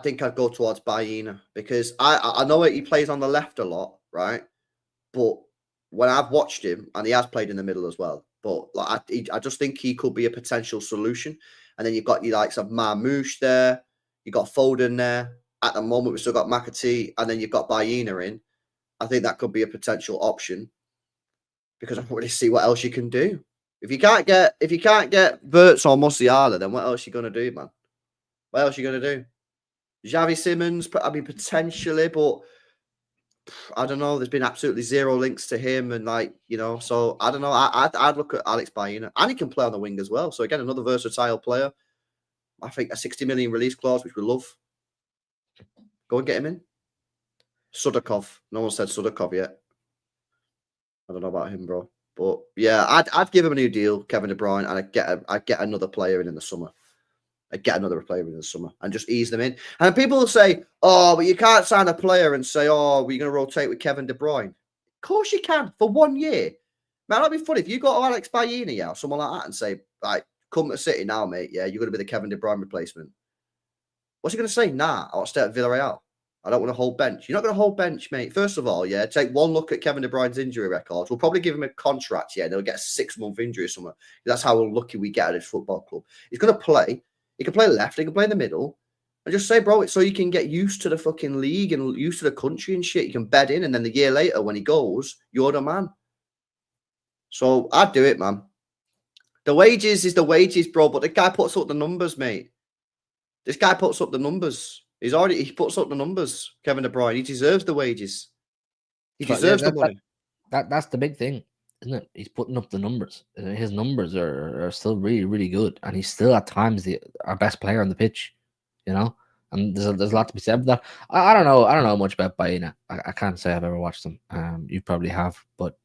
think I'd go towards Baena because I know he plays on the left a lot, right? But when I've watched him, and he has played in the middle as well, but like I just think he could be a potential solution. And then you've got your likes of Marmoush there, you got Foden there. At the moment, we've still got McAtee, and then you've got Baena in. I think that could be a potential option because I don't really see what else you can do. If you can't get Wirtz or Musiala, then what else are you gonna do, man? What else are you gonna do? Xavi Simons, I mean, potentially, but I don't know. There's been absolutely zero links to him, and so I don't know. I'd look at Alex Baena, and he can play on the wing as well. So again, another versatile player. I think a 60 million release clause, which we love. Go and get him in. Sudakov. No one said Sudakov yet. I don't know about him, bro. But yeah, I'd give him a new deal, Kevin De Bruyne, and I'd get another player in the summer. I'd get another player in the summer and just ease them in. And people will say, oh, but you can't sign a player and say, oh, we're going to rotate with Kevin De Bruyne. Of course you can for 1 year. Man, that'd be funny if you got Alex Baena or someone like that and say, right, come to City now, mate. Yeah, you're going to be the Kevin De Bruyne replacement. What's he going to say? Nah, I'll stay at Villarreal. I don't want to hold bench. You're not going to hold bench, mate. First of all, yeah, take one look at Kevin De Bruyne's injury records. We'll probably give him a contract, yeah, and he'll get a 6-month injury or something. That's how lucky we get at his football club. He's going to play. He can play left, he can play in the middle. And just say, bro, it's so you can get used to the fucking league and used to the country and shit. You can bed in, and then the year later, when he goes, you're the man. So I'd do it, man. The wages is the wages, bro, but the guy puts up the numbers, mate. This guy puts up the numbers. He puts up the numbers, Kevin De Bruyne. He deserves the wages. He deserves the money. That's the big thing, isn't it? He's putting up the numbers. His numbers are still really, really good, and he's still at times our best player on the pitch. And there's a lot to be said for that. I don't know much about Baena. I can't say I've ever watched them. You probably have, but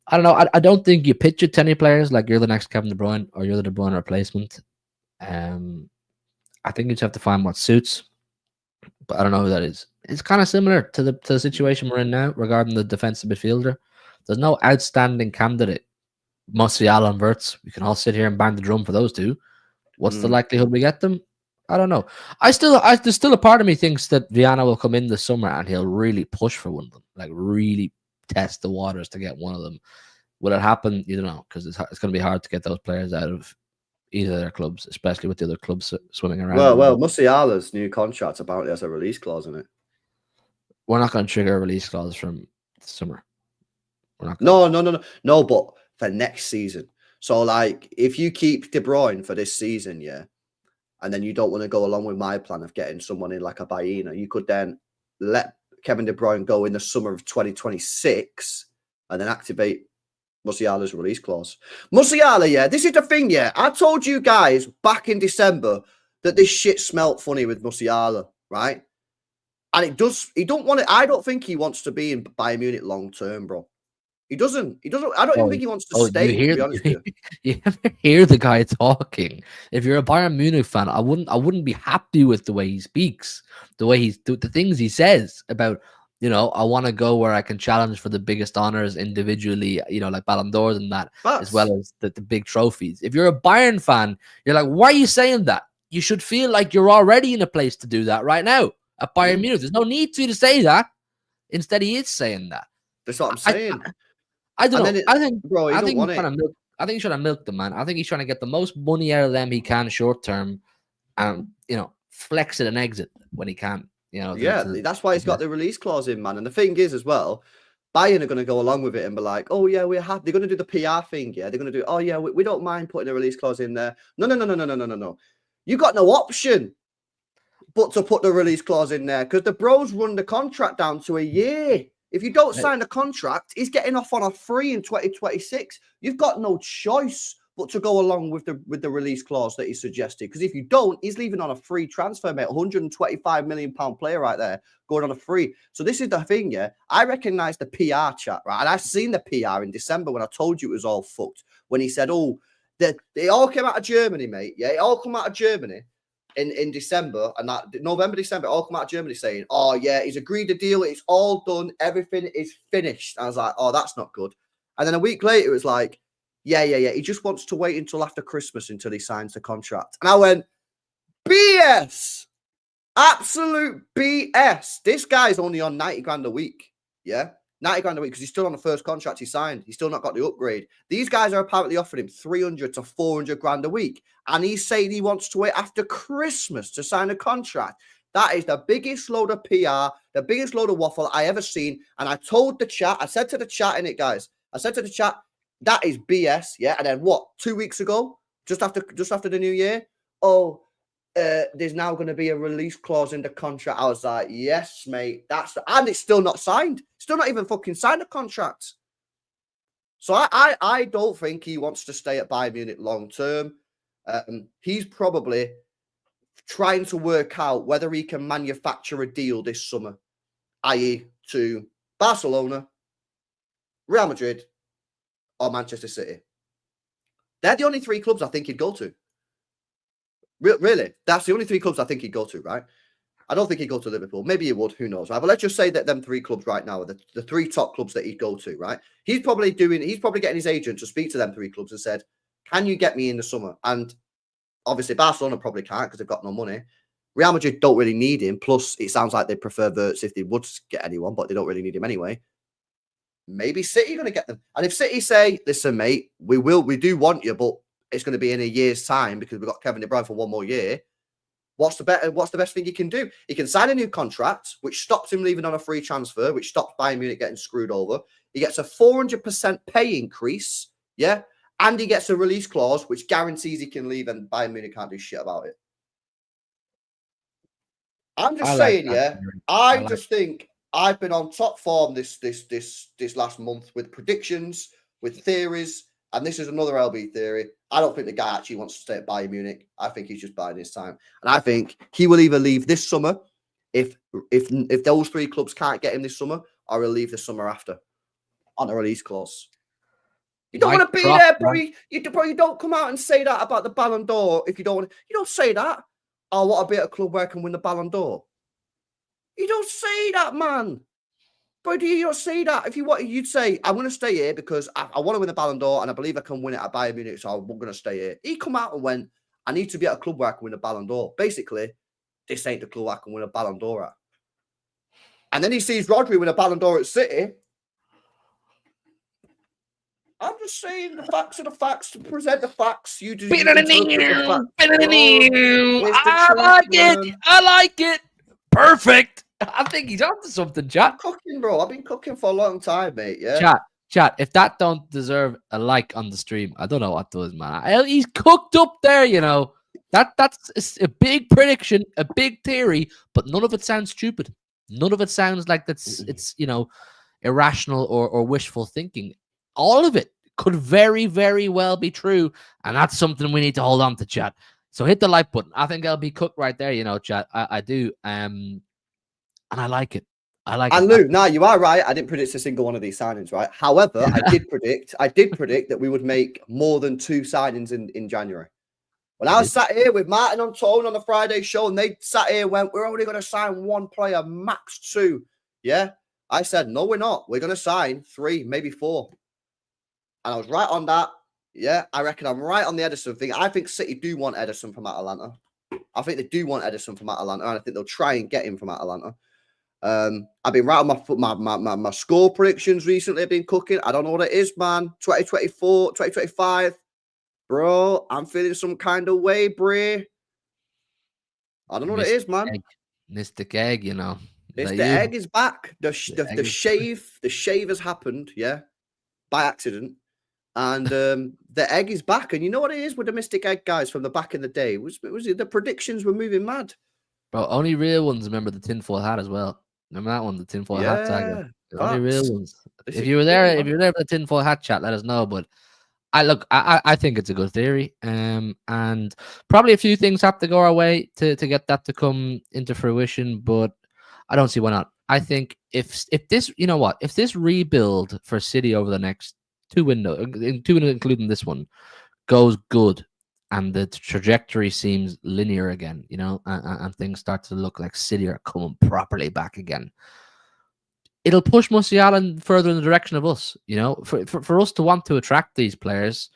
I don't know. I don't think you pitch it to any players like you're the next Kevin De Bruyne or you're the De Bruyne replacement. I think you just have to find what suits. But I don't know who that is. It's kind of similar to the situation we're in now regarding the defensive midfielder. There's no outstanding candidate. Musiala and Wirtz. We can all sit here and bang the drum for those two. What's the likelihood we get them? I don't know. There's still a part of me thinks that Viana will come in this summer and he'll really push for one of them, like really test the waters to get one of them. Will it happen? You don't know, because it's going to be hard to get those players out of either of their clubs, especially with the other clubs swimming around. Well, Musiala's new contract apparently has a release clause in it. We're not going to trigger a release clause from summer. We're not. No, but for next season. So, like, if you keep De Bruyne for this season, yeah, and then you don't want to go along with my plan of getting someone in like a Baena, you could then let Kevin De Bruyne go in the summer of 2026 and then activate Musiala's release clause. Musiala, yeah, this is the thing, yeah. I told you guys back in December that this shit smelt funny with Musiala, right? And it does. He don't want it. I don't think he wants to be in Bayern Munich long term, bro. He doesn't. I don't even think he wants to stay. To be honest with you. You ever hear the guy talking? If you're a Bayern Munich fan, I wouldn't be happy with the way he speaks, the way the things he says about, I want to go where I can challenge for the biggest honors individually, like Ballon d'Ors and that, as well as the big trophies. If you're a Bayern fan, you're like, why are you saying that? You should feel like you're already in a place to do that right now at Bayern Munich. There's no need for you to say that. Instead, he is saying that. That's what I'm saying. I don't know. I think he's trying to milk the man. I think he's trying to get the most money out of them he can short term, and flex it and exit when he can. That's why he's got the release clause in, man. And the thing is, as well, Bayern are going to go along with it and be like, "Oh yeah, we're happy." They're going to do the PR thing. Yeah, they're going to do. Oh yeah, we don't mind putting a release clause in there. No. You got no option but to put the release clause in there because the bros run the contract down to a year. If you don't sign the contract, he's getting off on a free in 2026. You've got no choice but to go along with the release clause that he suggested. Because if you don't, he's leaving on a free transfer, mate. £125 million player right there, going on a free. So this is the thing, yeah. I recognize the PR chat, right? And I've seen the PR in December when I told you it was all fucked. When he said, oh, they all came out of Germany, mate. Yeah, it all come out of Germany. In December and that November, December, all come out of Germany saying, oh, yeah, he's agreed the deal. It's all done. Everything is finished. I was like, oh, that's not good. And then a week later, it was like, yeah. He just wants to wait until after Christmas until he signs the contract. And I went, BS. Absolute BS. This guy's only on 90 grand a week. Yeah. 90 grand a week because he's still on the first contract he signed. He's still not got the upgrade. These guys are apparently offering him 300 to 400 grand a week. And he's saying he wants to wait after Christmas to sign a contract. That is the biggest load of PR, the biggest load of waffle I ever seen. And I told the chat, I said to the chat in it, guys, I said to the chat, that is BS. Yeah. And then what? 2 weeks ago, just after the new year, there's now going to be a release clause in the contract. I was like, yes, mate. And it's still not signed. Still not even fucking signed a contract. So I don't think he wants to stay at Bayern Munich long term. He's probably trying to work out whether he can manufacture a deal this summer, i.e. to Barcelona, Real Madrid, or Manchester City. They're the only three clubs I think he'd go to. Really? That's the only three clubs I think he'd go to, right? I don't think he'd go to Liverpool. Maybe he would. Who knows, right? But let's just say that them three clubs right now are the three top clubs that he'd go to, right? He's probably getting his agent to speak to them three clubs and said, can you get me in the summer? And obviously Barcelona probably can't because they've got no money. Real Madrid don't really need him. Plus, it sounds like they prefer Wirtz if they would get anyone, but they don't really need him anyway. Maybe City are going to get them. And if City say, listen, mate, we do want you, but it's going to be in a year's time because we've got Kevin De Bruyne for one more year. What's the best thing he can do? He can sign a new contract, which stops him leaving on a free transfer, which stops Bayern Munich getting screwed over. He gets a 400% pay increase, yeah? And he gets a release clause, which guarantees he can leave and Bayern Munich can't do shit about it. I'm just saying, yeah. I just think I've been on top form this last month with predictions, with theories, and this is another LB theory. I don't think the guy actually wants to stay at Bayern Munich. I think he's just biding his time. And I think he will either leave this summer if those three clubs can't get him this summer, or he'll leave the summer after on a release clause. You don't want to be there, bro. You don't come out and say that about the Ballon d'Or if you don't want to. You don't say that. Oh, what a bit of club where I can win the Ballon d'Or. You don't say that, man. But you don't say that. If you want, you'd say, I'm going to stay here because I want to win the Ballon d'Or and I believe I can win it at Bayern Munich, so I'm going to stay here. He come out and went, I need to be at a club where I can win a Ballon d'Or. Basically, this ain't the club I can win a Ballon d'Or at. And then he sees Rodri win a Ballon d'Or at City. I'm just saying the facts are the facts. To present the facts, you do. I like it. I like it. Perfect. I think he's onto something, I'm chat. cooking, bro. I've been cooking for a long time, mate. Yeah. Chat. If that don't deserve a like on the stream, I don't know what does, man. He's cooked up there, you know. That's a big prediction, a big theory, but none of it sounds stupid. None of it sounds like it's irrational or wishful thinking. All of it could very, very well be true, and that's something we need to hold on to, chat. So hit the like button. I think I'll be cooked right there, you know, chat. I do. And I like it. And Lou, no, you are right. I didn't predict a single one of these signings, right? However, I did predict that we would make more than 2 signings in January. When I was sat here with Martin on Tone on the Friday show, and they sat here and went, we're only going to sign 1 player, max 2. Yeah. I said, no, we're not. We're going to sign 3, maybe 4. And I was right on that. Yeah, I reckon I'm right on the Ederson thing. I think City do want Ederson from Atalanta. I think they do want Ederson from Atalanta, and I think they'll try and get him from Atalanta. I've been right on my score predictions recently. I've been cooking. I don't know what it is, man. 2024, 2025. Bro, I'm feeling some kind of way, Bray. I don't know what it is, man. Mystic egg, you know. The egg is back. The shave has happened, yeah, by accident. And the egg is back. And you know what it is with the Mystic Egg guys from the back in the day? It was the predictions were moving mad. Bro, only real ones remember the tinfoil hat as well. Remember that one, the tinfoil hat saga? Only real ones. If you were there for the tinfoil hat chat, let us know. But I think it's a good theory. And probably a few things have to go our way to get that to come into fruition, but I don't see why not. I think if this, you know what, if this rebuild for City over the next 2 windows, including this one, goes good, and the trajectory seems linear again, you know, and things start to look like City are coming properly back again, it'll push Musiala further in the direction of us, you know. For us to want to attract these players,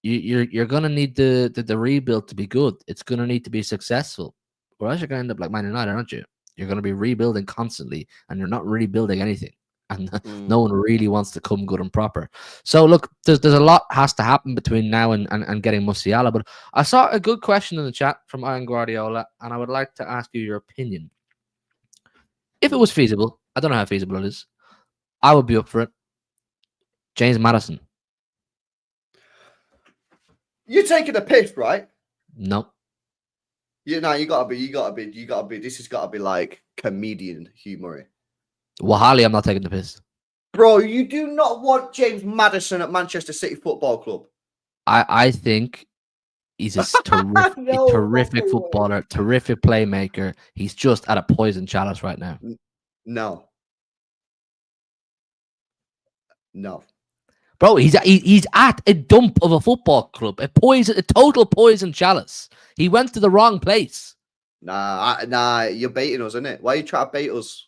you're going to need the rebuild to be good. It's going to need to be successful, or else you're going to end up like Man United, aren't you? You're going to be rebuilding constantly, and you're not really building anything. And no one really wants to come good and proper. So look, there's a lot has to happen between now and getting Musiala. But I saw a good question in the chat from Iron Guardiola, and I would like to ask you your opinion. If it was feasible, I don't know how feasible it is, I would be up for it. James Maddison. You're taking a piss, right? No. You gotta be. This has got to be like comedian humor. Wahali, I'm not taking the piss. Bro, you do not want James Maddison at Manchester City Football Club. I think he's a terrific footballer, terrific playmaker. He's just at a poison chalice right now. No. Bro, he's at a dump of a football club, a total poison chalice. He went to the wrong place. Nah, you're baiting us, innit? Why are you trying to bait us?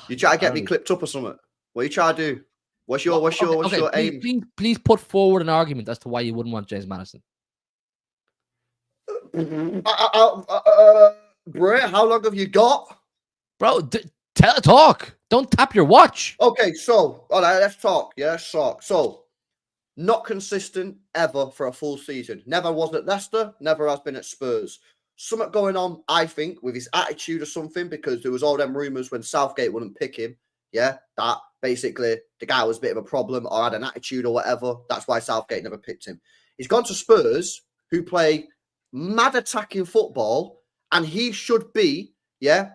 You try to get me clipped up or something? What are you trying to do? What's your aim? Please put forward an argument as to why you wouldn't want James Maddison. Bro, how long have you got? Bro, talk. Don't tap your watch. Okay, so all right, let's talk. Yeah, let's talk. So, not consistent ever for a full season. Never was at Leicester. Never has been at Spurs. Something going on, I think, with his attitude or something, because there was all them rumours when Southgate wouldn't pick him. Yeah, that basically the guy was a bit of a problem or had an attitude or whatever. That's why Southgate never picked him. He's gone to Spurs, who play mad attacking football, and he should be, yeah,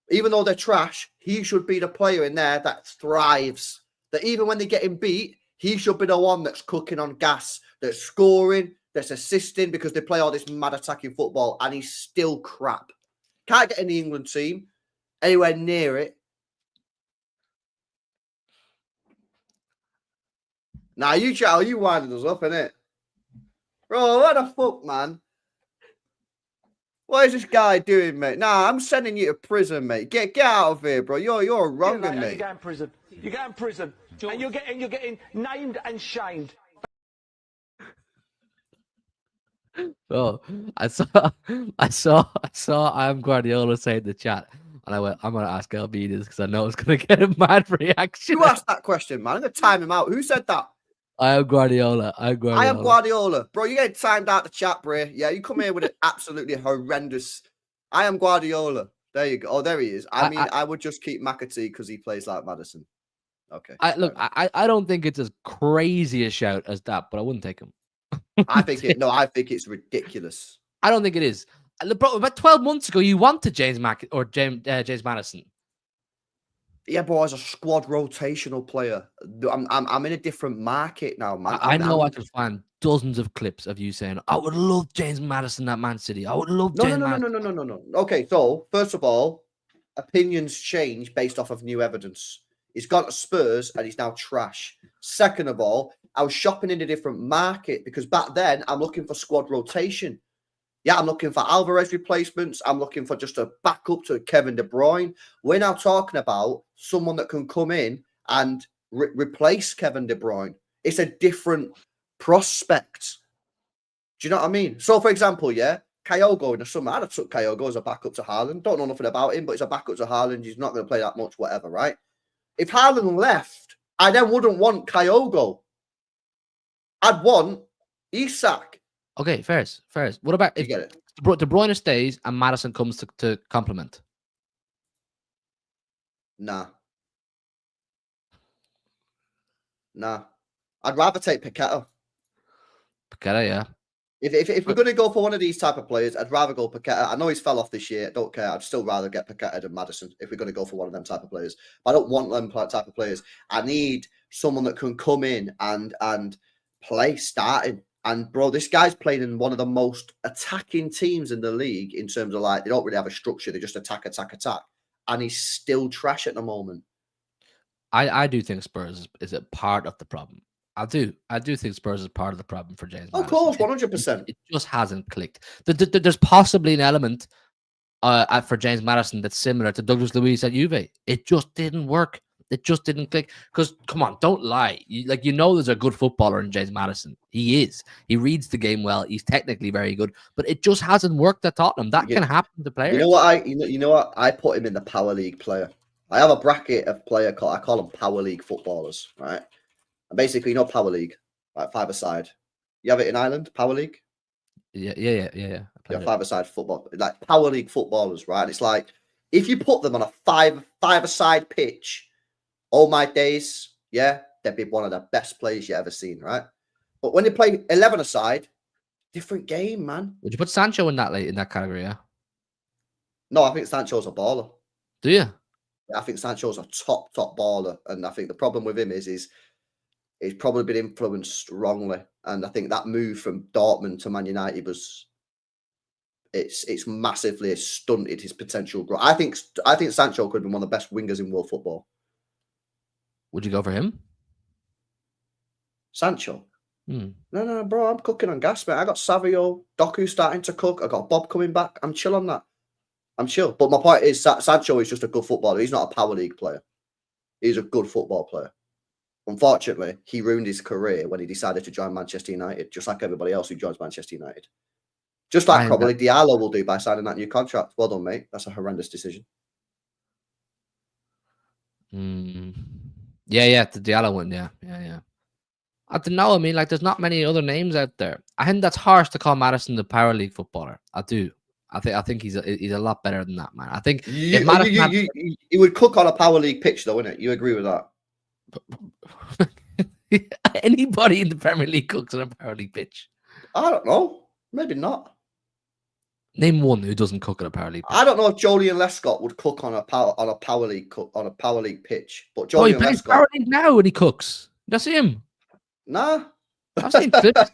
even though they're trash, he should be the player in there that thrives. That even when they get him beat, he should be the one that's cooking on gas, that's scoring, that's assisting, because they play all this mad attacking football, and he's still crap. Can't get in the England team, anywhere near it. Nah, you winding us up, innit? Bro, what the fuck, man? What is this guy doing, mate? Nah, I'm sending you to prison, mate. Get out of here, bro. You're wrong, You mate. go in prison. You go in prison, and you're getting named and shamed. Oh, I saw I am Guardiola say in the chat, and I went, I'm gonna ask LB this because I know it's gonna get a mad reaction. Who asked that question, man? I'm gonna time him out. Who said that? I am Guardiola. I am Guardiola. Bro, you getting timed out the chat, bro. Yeah, you come here with an absolutely horrendous. I am Guardiola. There you go. Oh, there he is. I would just keep McAtee because he plays like Madison. Okay. I don't think it's as crazy a shout as that, but I wouldn't take him. I think it's ridiculous. I don't think it is. Bro, about 12 months ago, you wanted James Madison. Yeah, bro, as a squad rotational player, I'm in a different market now, man. I know I can find dozens of clips of you saying, I would love James Madison at Man City. I would love James Madison. No. Okay, so first of all, opinions change based off of new evidence. He's gone to Spurs and he's now trash. Second of all, I was shopping in a different market because back then I'm looking for squad rotation. Yeah, I'm looking for Alvarez replacements. I'm looking for just a backup to Kevin De Bruyne. We're now talking about someone that can come in and replace Kevin De Bruyne. It's a different prospect. Do you know what I mean? So, for example, yeah, Kyogo in the summer, I'd have took Kyogo as a backup to Haaland. Don't know nothing about him, but he's a backup to Haaland. He's not going to play that much, whatever, right? If Haaland left, I then wouldn't want Kyogo. I'd want Isak. Okay, fair. What about if You get it? De Bruyne stays and Madison comes to complement? Nah. I'd rather take Paqueta. Paqueta, yeah. If we're going to go for one of these type of players, I'd rather go Paqueta. I know he's fell off this year. I don't care. I'd still rather get Paqueta than Madison if we're going to go for one of them type of players. But I don't want them type of players. I need someone that can come in and play starting. And, bro, this guy's playing in one of the most attacking teams in the league in terms of, like, they don't really have a structure. They just attack. And he's still trash at the moment. I do think Spurs is a part of the problem. I do think Spurs is part of the problem for James Madison. Of course, 100%. It just hasn't clicked. There's possibly an element for James Madison that's similar to Douglas Luiz at Juve. It just didn't work. It just didn't click. Because, come on, don't lie. There's a good footballer in James Madison. He is. He reads the game well. He's technically very good. But it just hasn't worked at Tottenham. That can happen to players. You know what? I put him in the Power League player. I have a bracket of player I call them Power League footballers, right? And basically, Power League, like five-a-side. You have it in Ireland, Power League? Yeah. Yeah, five-a-side football. Like Power League footballers, right? It's like, if you put them on a five-a-side pitch, all my days, yeah, they'd be one of the best players you ever seen, right? But when they play 11-a-side, different game, man. Would you put Sancho in that category, yeah? No, I think Sancho's a baller. Do you? I think Sancho's a top baller. And I think the problem with him is he's probably been influenced wrongly. And I think that move from Dortmund to Man United it's massively stunted his potential growth. I think Sancho could have been one of the best wingers in world football. Would you go for him? Sancho? No, bro. I'm cooking on gas, mate. I got Savio, Doku starting to cook. I got Bob coming back. I'm chill on that. I'm chill. But my point is, Sancho is just a good footballer. He's not a Power League player. He's a good football player. Unfortunately, he ruined his career when he decided to join Manchester United, just like everybody else who joins Manchester United. Just like probably Diallo will do by signing that new contract. Well done, mate. That's a horrendous decision. Yeah, the Diallo one, yeah. I don't know. I mean, there's not many other names out there. I think that's harsh to call Madison the Power League footballer. I do. I think he's a lot better than that, man. I think he would cook on a Power League pitch, though, wouldn't it? You agree with that? Anybody in the Premier League cooks on a Power League pitch? I don't know. Maybe not. Name one who doesn't cook on a Power League pitch. I don't know if Joleon Lescott would cook on a Power League pitch, but Joleon he plays Lescott Power League now and he cooks. That's him. Nah. I've seen clips.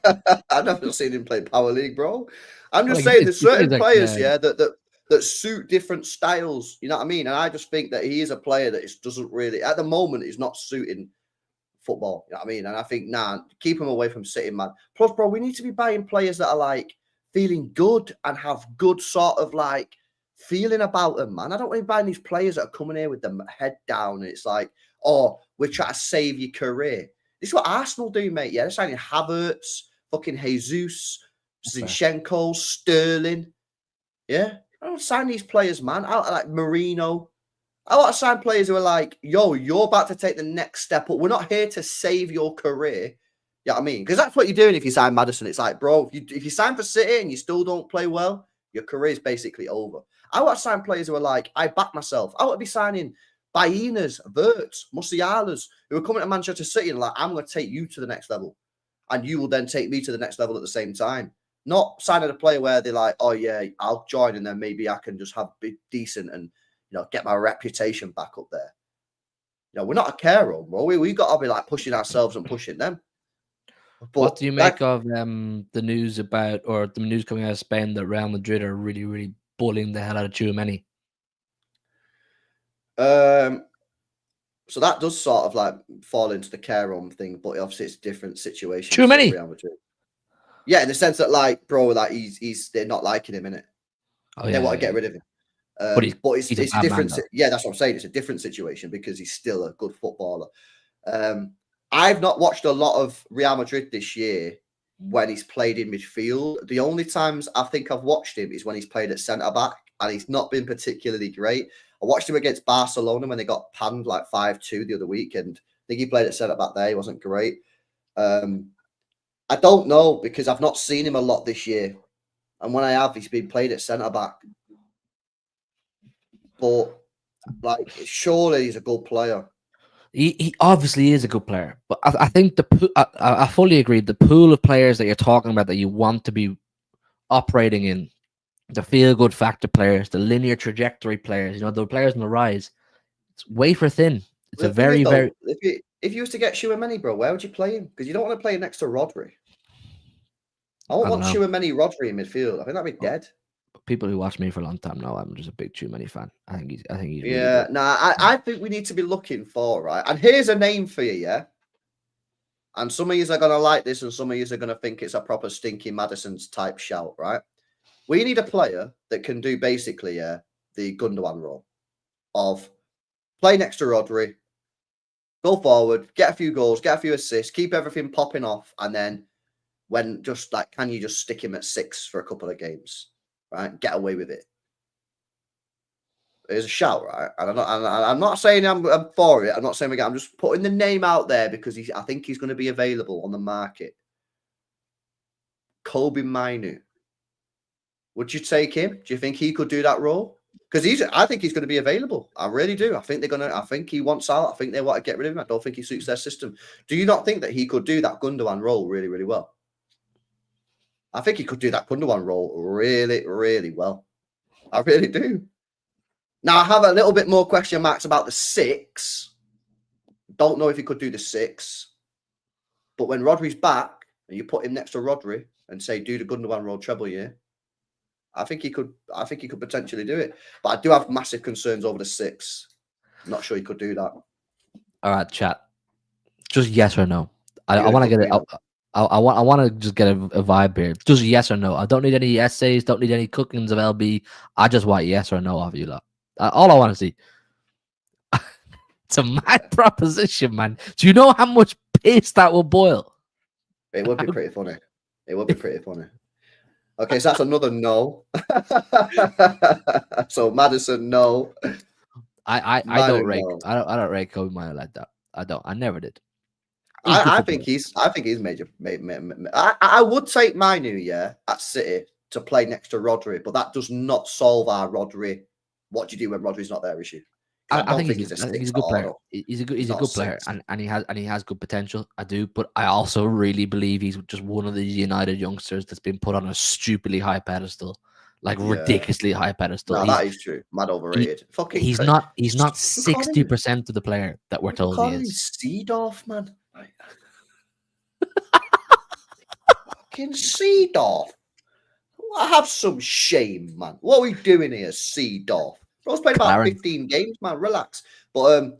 I've never seen him play Power League, bro. I'm just saying there's certain players, that suit different styles. You know what I mean? And I just think that he is a player that doesn't really, at the moment, is not suiting football. You know what I mean? And I think, keep him away from City, man. Plus, bro, we need to be buying players that are feeling good and have good sort of like feeling about them, man. I don't want to buy these players that are coming here with their head down. And it's like, oh, we're trying to save your career. This is what Arsenal do, mate. Yeah, they're signing Havertz, fucking Jesus, Zinchenko, Sterling. Yeah, I don't sign these players, man. I like Marino. I want to sign players who are like, yo, you're about to take the next step up. We're not here to save your career. You know what I mean? Because that's what you're doing if you sign Maddison. It's like, bro, if you sign for City and you still don't play well, your career is basically over. I want to sign players who are like, I back myself. I want to be signing Bainas, Verts, Musialas, who are coming to Manchester City and like, I'm going to take you to the next level. And you will then take me to the next level at the same time. Not signing a player where they're like, oh, yeah, I'll join and then maybe I can just have be decent and, you know, get my reputation back up there. You know, we're not a care home, bro. We got to be like pushing ourselves and pushing them. But what do you make of the news about, or the news coming out of Spain, that Real Madrid are really, really bullying the hell out of Tchouaméni? So that does sort of like fall into the care home thing, but obviously it's a different situation. Tchouaméni? Real Madrid. Yeah, in the sense that, like, bro, like they're not liking him, innit? They want to get rid of him. But it's different. Yeah, that's what I'm saying. It's a different situation because he's still a good footballer. I've not watched a lot of Real Madrid this year when he's played in midfield. The only times I think I've watched him is when he's played at centre back, and he's not been particularly great. I watched him against Barcelona when they got panned like 5-2 the other week, and I think he played at centre back there. He wasn't great. I don't know because I've not seen him a lot this year, and when I have, he's been played at centre back. But like, surely he's a good player. He obviously is a good player, but I think I fully agree. The pool of players that you're talking about that you want to be operating in, the feel-good factor players, the linear trajectory players, you know, the players on the rise, it's wafer thin. It's a very, very... If you was to get Tchouaméni, bro, where would you play him? Because you don't want to play him next to Rodri. I don't want Tchouaméni, Rodri in midfield. I think that'd be dead. People who watch me for a long time know I'm just a big Tchouaméni fan. I think he's really good. I think we need to be looking for, right? And here's a name for you, yeah? And some of you are going to like this and some of you are going to think it's a proper stinky Maddison's type shout, right? We need a player that can do basically the Gundogan role of play next to Rodri, go forward, get a few goals, get a few assists, keep everything popping off, and then when just like, can you just stick him at 6 for a couple of games, right? Get away with it. There's a shout, right? And I'm not saying I'm for it. I'm not saying I'm just putting the name out there because I think he's going to be available on the market. Kobe Mainu. Would you take him? Do you think he could do that role? Because I think he's going to be available. I really do. I think he wants out. I think they want to get rid of him. I don't think he suits their system. Do you not think that he could do that Gundogan role really, really well? I think he could do that Gundogan role really, really well. I really do. Now, I have a little bit more question marks about the 6. Don't know if he could do the 6. But when Rodri's back and you put him next to Rodri and say, do the Gundogan role treble year, I think he could potentially do it. But I do have massive concerns over the 6. I'm not sure he could do that. All right, chat. Just yes or no. I want to get it up. I want to just get a vibe here. Just yes or no. I don't need any essays. Don't need any cookings of LB. I just want yes or no of you lot. All I want to see. It's a mad proposition, man. Do you know how much piss that will boil? It would be pretty funny. It would be pretty funny. Okay, so that's another no. So Maddison, no. I don't rate. No. I don't rate Kobe Mino like that. I don't. I never did. I think he's major. I would take Minu, at City to play next to Rodri, but that does not solve our Rodri. What do you do when Rodri's not there issue? I think he's a good player. He's a good player, and he has good potential. I do, but I also really believe he's just one of these United youngsters that's been put on a stupidly high pedestal, like ridiculously high pedestal. No, that is true. Mad overrated. He's not 60% of the player that we're told he is. Seedorf, man. Fucking Seedorf. Have some shame, man. What are we doing here, Seedorf? Bro's played about 15 games, man. Relax. But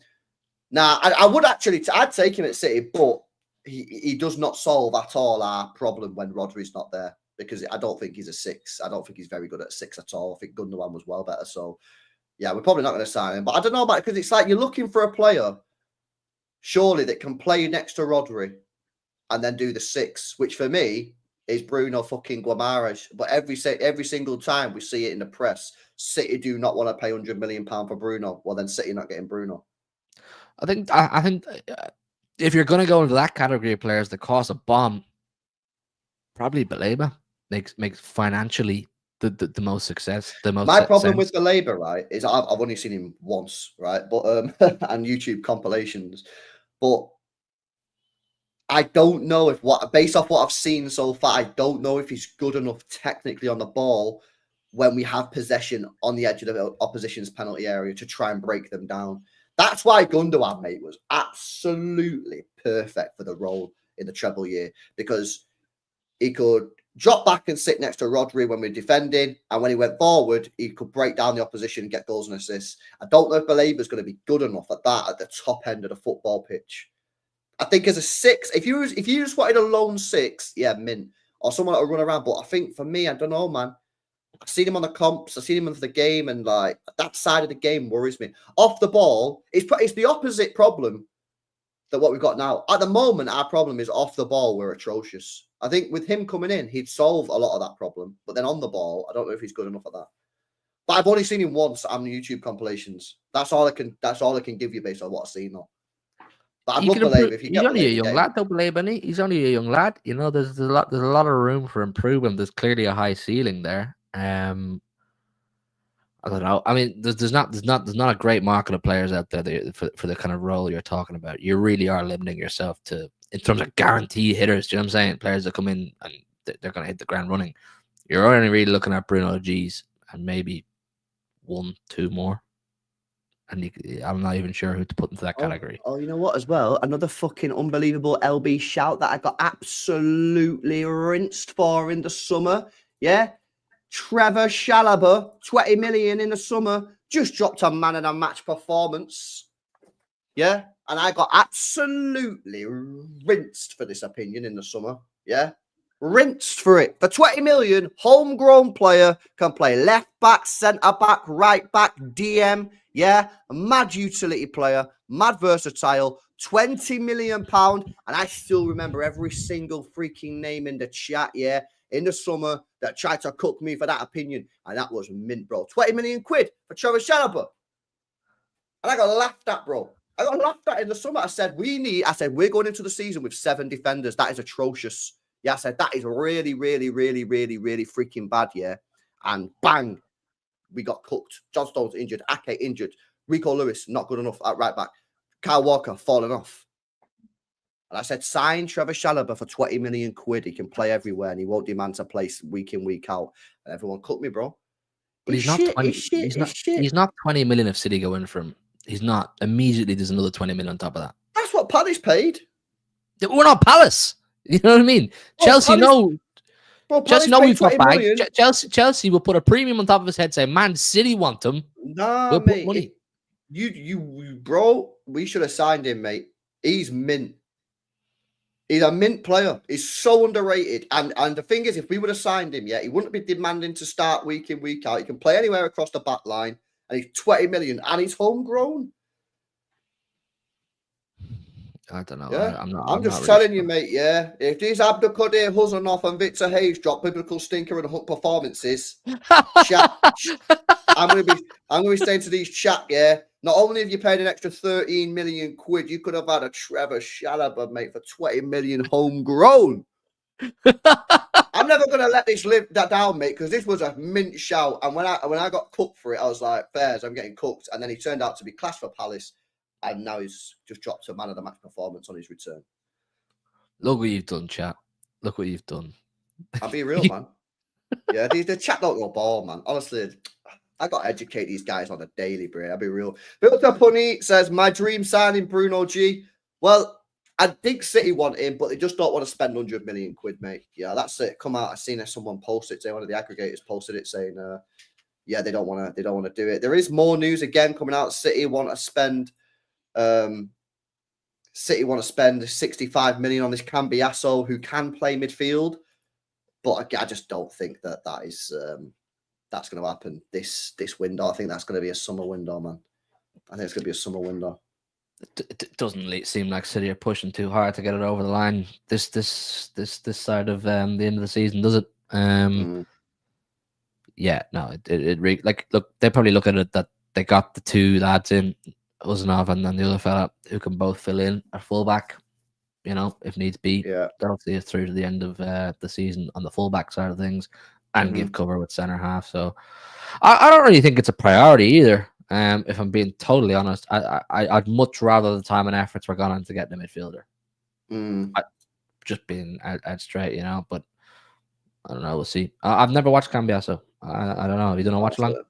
I would actually, I'd take him at City, but he does not solve at all our problem when Rodri's not there. because I don't think he's a 6. I don't think he's very good at 6 at all. I think Gundogan was well better. So, yeah, we're probably not going to sign him. But I don't know about it, because it's like you're looking for a player, surely, that can play next to Rodri and then do the 6, which for me is Bruno fucking Guimaraes. But every single time we see it in the press, City do not want to pay £100 million for Bruno. Well, then City not getting Bruno. I think if you're going to go into that category of players that cost a bomb, probably Baleba makes financially the most success. My problem with Baleba, right, is I've only seen him once, right, but and YouTube compilations, but I don't know based off what I've seen so far, I don't know if he's good enough technically on the ball when we have possession on the edge of the opposition's penalty area to try and break them down. That's why Gundogan, mate, was absolutely perfect for the role in the treble year, because he could drop back and sit next to Rodri when we're defending, and when he went forward, he could break down the opposition and get goals and assists. I don't know if Baleba's going to be good enough at that at the top end of the football pitch. I think as a 6, if you just wanted a lone 6, yeah, mint, or someone that would run around. But I think for me, I don't know, man. I've seen him on the comps. I've seen him for the game, and like that side of the game worries me. Off the ball, it's the opposite problem that what we've got now. At the moment, our problem is off the ball. We're atrocious. I think with him coming in, he'd solve a lot of that problem. But then on the ball, I don't know if he's good enough at that. But I've only seen him once on the YouTube compilations. That's all I can give you based on what I've seen, though. But I'd love Baleba. If you he's only a young lad, though, Baleba, isn't he? He's only a young lad. You know, there's a lot of room for improvement. There's clearly a high ceiling there. I don't know. I mean, there's not a great market of players out there for the kind of role you're talking about. You really are limiting yourself to, in terms of guaranteed hitters. Do you know what I'm saying? Players that come in and they're going to hit the ground running. You're only really looking at Bruno G's and maybe 1-2 more. And I'm not even sure who to put into that category. Oh, you know what? As well, another fucking unbelievable LB shout that I got absolutely rinsed for in the summer. Yeah. Trevor Chalobah, 20 million in the summer, just dropped a man of the match performance. Yeah. And I got absolutely rinsed for this opinion in the summer. Yeah. Rinsed for it. For 20 million, homegrown player, can play left back, centre back, right back, DM. Yeah. A mad utility player, mad versatile, £20 million. And I still remember every single freaking name in the chat. Yeah. In the summer that tried to cook me for that opinion. And that was mint, bro. 20 million quid for Trevor Chalobah. And I got laughed at, bro. I got laughed at in the summer. I said, we're going into the season with 7 defenders. That is atrocious. Yeah, I said, that is really, really, really, really, really freaking bad, yeah. And bang, we got cooked. John Stones injured. Ake injured. Rico Lewis, not good enough at right back. Kyle Walker, falling off. And I said, sign Trevor Chalobah for 20 million quid. He can play everywhere and he won't demand to play week in, week out. And everyone cut me, bro. But he's not 20. He's not 20 million if City go in for him. He's not. Immediately, there's another 20 million on top of that. That's what Palace paid. We're not Palace. You know what I mean? Chelsea know. Chelsea know we've got bags. Chelsea will put a premium on top of his head, say, Man City want him. Nah, we'll mate. Put money. You, bro, we should have signed him, mate. He's mint. He's a mint player. He's so underrated. And the thing is, if we would have signed him, yeah, he wouldn't be demanding to start week in, week out. He can play anywhere across the back line. And he's 20 million. And he's homegrown. I don't know. Yeah. I'm just not telling really you, mate, yeah. If these Abdelkader, Khusanov and Victor Hayes drop biblical stinker and hook performances, chat, I'm gonna be saying to these chat, yeah. Not only have you paid an extra 13 million quid, you could have had a Trevor Chalobah, mate, for 20 million homegrown. I'm never gonna let this live that down, mate, because this was a mint shout. And when I got cooked for it, I was like, fairs, I'm getting cooked. And then he turned out to be class for Palace, and now he's just dropped a man of the match performance on his return. Look what you've done, chat. Look what you've done. I'll be real, man. Yeah, the chat don't go ball, man. Honestly, I got to educate these guys on a daily, bro. I'll be real. Built Up Honey says, my dream signing, Bruno G. Well, I think City want him, but they just don't want to spend 100 million quid, mate. Yeah, that's it. Come out. I've seen someone post it. One of the aggregators posted it saying, yeah, they don't want to do it. There is more news again coming out. City want to spend 65 million on this Cambiasso, who can play midfield. But I just don't think that is that's going to happen this window. I think that's going to be a summer window, man. I think it's going to be a summer window. It doesn't seem like City are pushing too hard to get it over the line this side of the end of the season, does it? Yeah, no, it really, look, they probably look at it that they got the two lads in, Khusanov and then the other fella who can both fill in at fullback, if needs be. Yeah. That'll see us through to the end of the season on the fullback side of things and give cover with centre half. So I don't really think it's a priority either. If I'm being totally honest, I'd much rather the time and efforts were gone into getting a midfielder. Just being out straight, but I don't know. We'll see. I've never watched Cambia, so I don't know. Have you done a watch along?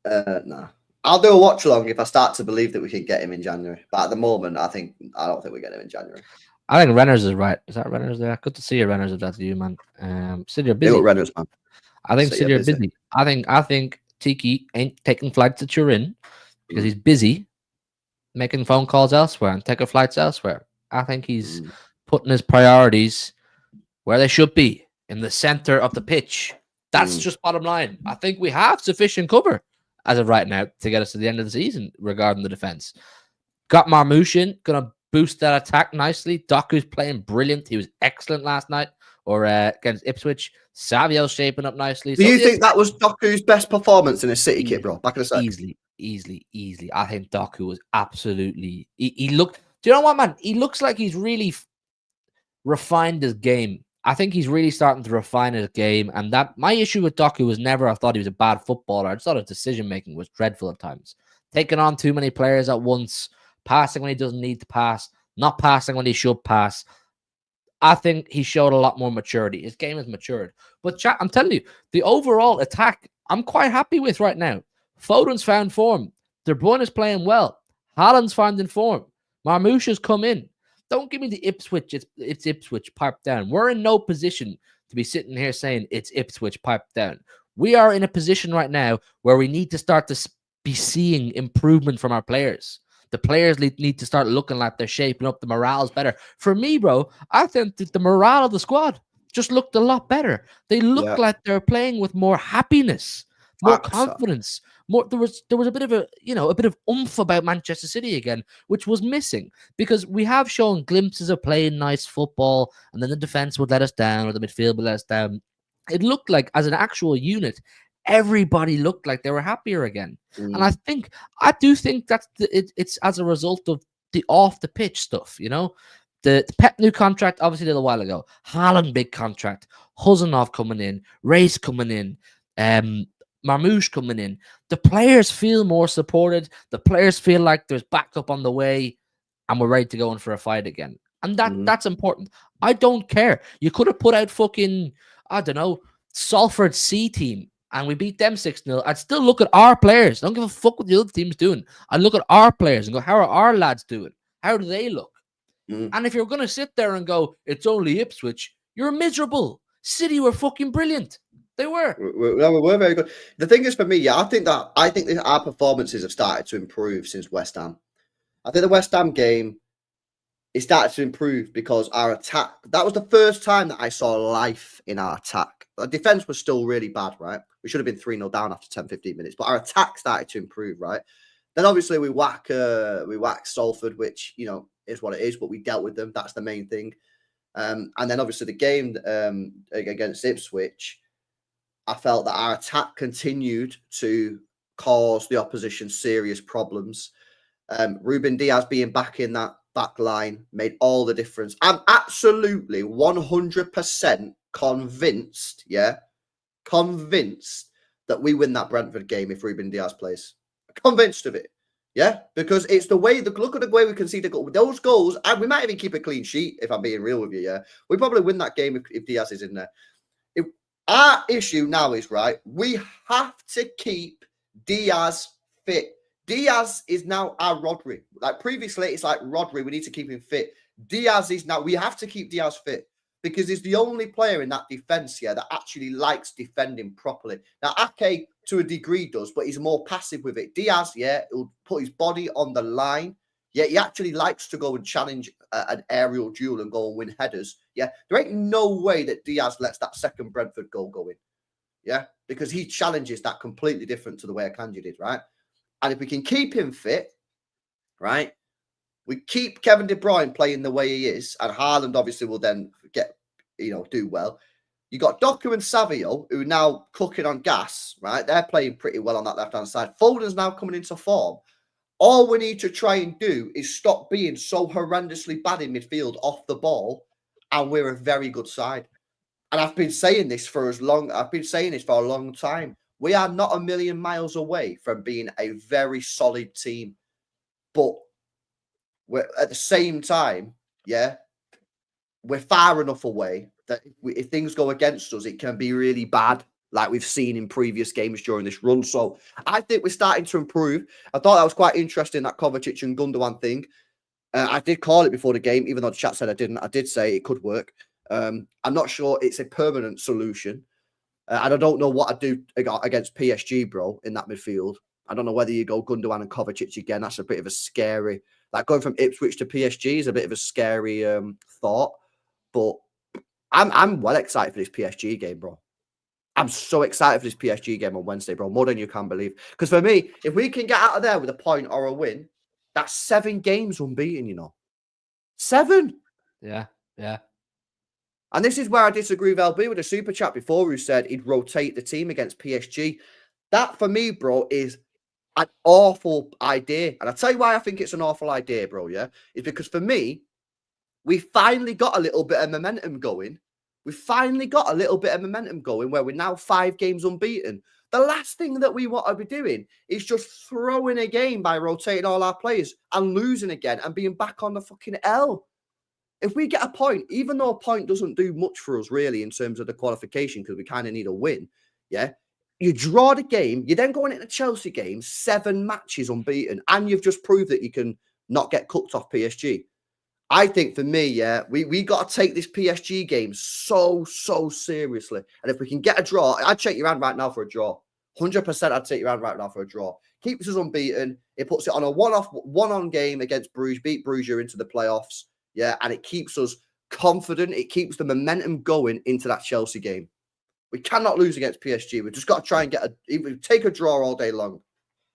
No. I'll do a watch along if I start to believe that we can get him in January. But at the moment, I don't think we get him in January. I think Renners is right. Is that Renners there? Good to see you, Renners, if that's you, man. Sid, you're busy. Renners, man. I think Sid, you're busy. I think Tiki ain't taking flights that you're in because he's busy making phone calls elsewhere and taking flights elsewhere. I think he's putting his priorities where they should be, in the center of the pitch. That's just bottom line. I think we have sufficient cover as of right now to get us to the end of the season regarding the defense. Got Marmoush in, gonna boost that attack nicely. Doku's playing brilliant. He was excellent last night against Ipswich. Savio's shaping up nicely. Do you think that was Doku's best performance in a City kit, bro? Back in the sec? Easily. I think Doku was absolutely. He looked. Do you know what, man? He looks like he's really refined his game. I think he's really starting to refine his game. And that my issue with Doku was never I thought he was a bad footballer. I just thought his decision making was dreadful at times. Taking on too many players at once, passing when he doesn't need to pass, not passing when he should pass. I think he showed a lot more maturity. His game has matured. But chat, I'm telling you, the overall attack, I'm quite happy with right now. Foden's found form. De Bruyne is playing well. Haaland's finding form. Marmoush has come in. Don't give me the Ipswich. It's Ipswich pipe down. We're in no position to be sitting here saying it's Ipswich pipe down. We are in a position right now where we need to start to be seeing improvement from our players. The players need to start looking like they're shaping up. The morale's better. For me, bro, I think that the morale of the squad just looked a lot better. They looked like they're playing with more happiness, more confidence. There was a bit of a bit of oomph about Manchester City again, which was missing because we have shown glimpses of playing nice football, and then the defense would let us down or the midfield would let us down. It looked like, as an actual unit, everybody looked like they were happier again. And I do think that's it's as a result of the off the pitch stuff. The Pep new contract obviously did a while ago. Haaland big contract. Khusanov coming in. Race coming in. Marmoush coming in. The players feel more supported. The players feel like there's backup on the way, and we're ready to go in for a fight again. And that's important. I don't care. You could have put out fucking, I don't know, Salford C team, and we beat them 6-0. I'd still look at our players. I don't give a fuck what the other team's doing. I'd look at our players and go, how are our lads doing? How do they look? And if you're going to sit there and go, it's only Ipswich, you're miserable. City were fucking brilliant. They were. We were very good. The thing is, for me, I think that our performances have started to improve since West Ham. I think the West Ham game, it started to improve because our attack, that was the first time that I saw life in our attack. The defense was still really bad, right? We should have been 3-0 down after 10, 15 minutes, but our attack started to improve, right? Then obviously we whack Salford, which, is what it is, but we dealt with them. That's the main thing. And then obviously the game against Ipswich, I felt that our attack continued to cause the opposition serious problems. Ruben Diaz being back in that back line made all the difference. I'm absolutely 100% convinced that we win that Brentford game if Ruben Diaz plays. Convinced of it. Yeah, because it's look at the way we concede those goals, and we might even keep a clean sheet if I'm being real with you. Yeah, we probably win that game if Diaz is in there. Our issue now is, right, we have to keep Diaz fit. Diaz is now our Rodri. Like previously, it's like Rodri, we need to keep him fit. Diaz is now, we have to keep Diaz fit because he's the only player in that defense here that actually likes defending properly. Now, Ake, to a degree, does, but he's more passive with it. Diaz, he'll put his body on the line. Yeah, he actually likes to go and challenge an aerial duel and go and win headers. Yeah, there ain't no way that Diaz lets that second Brentford goal go in. Yeah, because he challenges that completely different to the way Akanji did, right? And if we can keep him fit, right, we keep Kevin De Bruyne playing the way he is, and Haaland obviously will then do well. You got Doku and Savio, who are now cooking on gas, right? They're playing pretty well on that left-hand side. Foden's now coming into form. All we need to try and do is stop being so horrendously bad in midfield off the ball, and we're a very good side. And I've been saying this for a long time. We are not a million miles away from being a very solid team. But we're at the same time, yeah, we're far enough away that if things go against us, it can be really bad, like we've seen in previous games during this run. So I think we're starting to improve. I thought that was quite interesting, that Kovacic and Gundogan thing. I did call it before the game, even though the chat said I didn't. I did say it could work. I'm not sure it's a permanent solution. And I don't know what I'd do against PSG, bro, in that midfield. I don't know whether you go Gundogan and Kovacic again. That's a bit of a scary... Like going from Ipswich to PSG is a bit of a scary thought. But I'm well excited for this PSG game, bro. I'm so excited for this PSG game on Wednesday, bro. More than you can believe. Because for me, if we can get out of there with a point or a win, that's 7 games unbeaten, you know. 7. Yeah. And this is where I disagree with LB with the super chat before, who said he'd rotate the team against PSG. That, for me, bro, is an awful idea. And I'll tell you why I think it's an awful idea, bro, yeah? It's because for me, we finally got a little bit of momentum going. We finally got a little bit of momentum going where we're now 5 games unbeaten. The last thing that we want to be doing is just throwing a game by rotating all our players and losing again and being back on the fucking L. If we get a point, even though a point doesn't do much for us really in terms of the qualification because we kind of need a win, yeah? You draw the game, you're then going into the Chelsea game, 7 matches unbeaten, and you've just proved that you can not get cooked off PSG. I think for me, yeah, we got to take this PSG game so seriously. And if we can get a draw, I'd shake your hand right now for a draw. 100% I'd take your hand right now for a draw. Keeps us unbeaten. It puts it on a one-on game against Bruges, beat Bruges into the playoffs. Yeah, and it keeps us confident. It keeps the momentum going into that Chelsea game. We cannot lose against PSG. We've just got to try and take a draw all day long.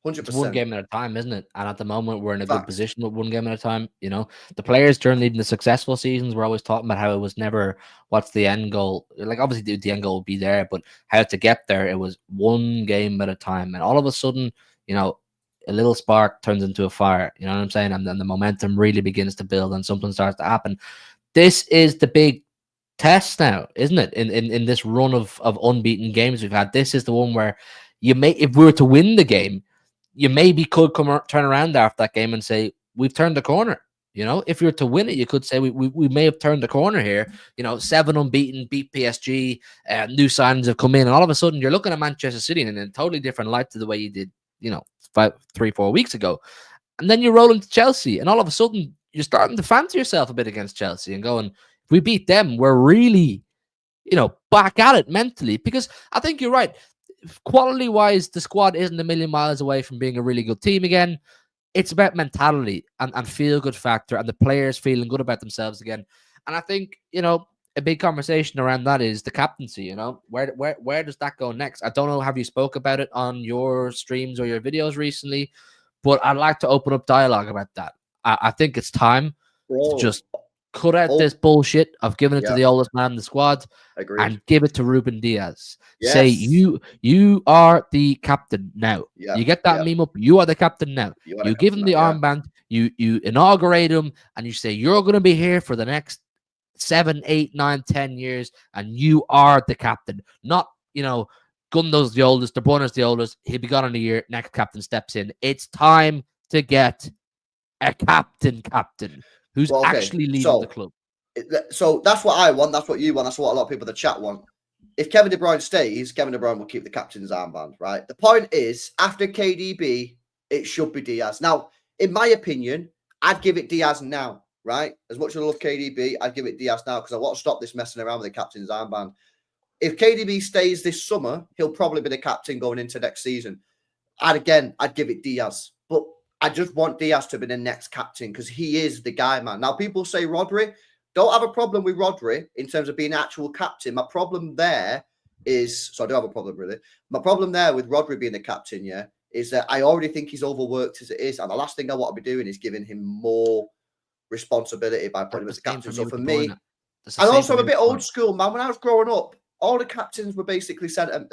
100%. It's one game at a time, isn't it? And at the moment, we're in a good position with one game at a time. You know, the players during even the successful seasons were always talking about how it was never what's the end goal. Like, obviously, the end goal will be there, but how to get there, it was one game at a time. And all of a sudden, you know, a little spark turns into a fire. You know what I'm saying? And then the momentum really begins to build and something starts to happen. This is the big test now, isn't it? In this run of unbeaten games we've had, this is the one where you may, if we were to win the game, you maybe could turn around after that game and say, we've turned the corner. You know, if you were to win it, you could say we may have turned the corner here. You know, 7 unbeaten, beat PSG, new signings have come in, and all of a sudden you're looking at Manchester City in a totally different light to the way you did, you know, 3-4 weeks ago. And then you roll into Chelsea, and all of a sudden you're starting to fancy yourself a bit against Chelsea and going, if we beat them, we're really, you know, back at it mentally. Because I think you're right. Quality-wise, the squad isn't a million miles away from being a really good team again. It's about mentality and feel-good factor and the players feeling good about themselves again. And I think, you know, a big conversation around that is the captaincy, you know. Where does that go next? I don't know, have you spoke about it on your streams or your videos recently? But I'd like to open up dialogue about that. I think it's time to just cut out this bullshit of giving it to the oldest man in the squad. Agreed. And give it to Ruben Diaz. Yes. Say you are the captain now. Yeah. You get that meme up. You are the captain now. You give him the armband. You inaugurate him, and you say you're going to be here for the next 7, 8, 9, 10 years, and you are the captain. Not, you know, Gundo's the oldest, De Bruyne's the oldest. He'll be gone in a year. Next captain steps in. It's time to get a captain who's actually leading the club. So that's what I want. That's what you want. That's what a lot of people in the chat want. If Kevin De Bruyne stays, Kevin De Bruyne will keep the captain's armband, right? The point is, after KDB, it should be Diaz. Now, in my opinion, I'd give it Diaz now, right? As much as I love KDB, I'd give it Diaz now because I want to stop this messing around with the captain's armband. If KDB stays this summer, he'll probably be the captain going into next season. I'd give it Diaz. But I just want Diaz to be the next captain because he is the guy, man. Now, people say Rodri. Don't have a problem with Rodri in terms of being actual captain. My problem there is, so I do have a problem, really. My problem there with Rodri being the captain, yeah, is that I already think he's overworked as it is. And the last thing I want to be doing is giving him more responsibility by putting him as the captain. So for me, and also I'm a bit old school, man. When I was growing up, all the captains were basically centre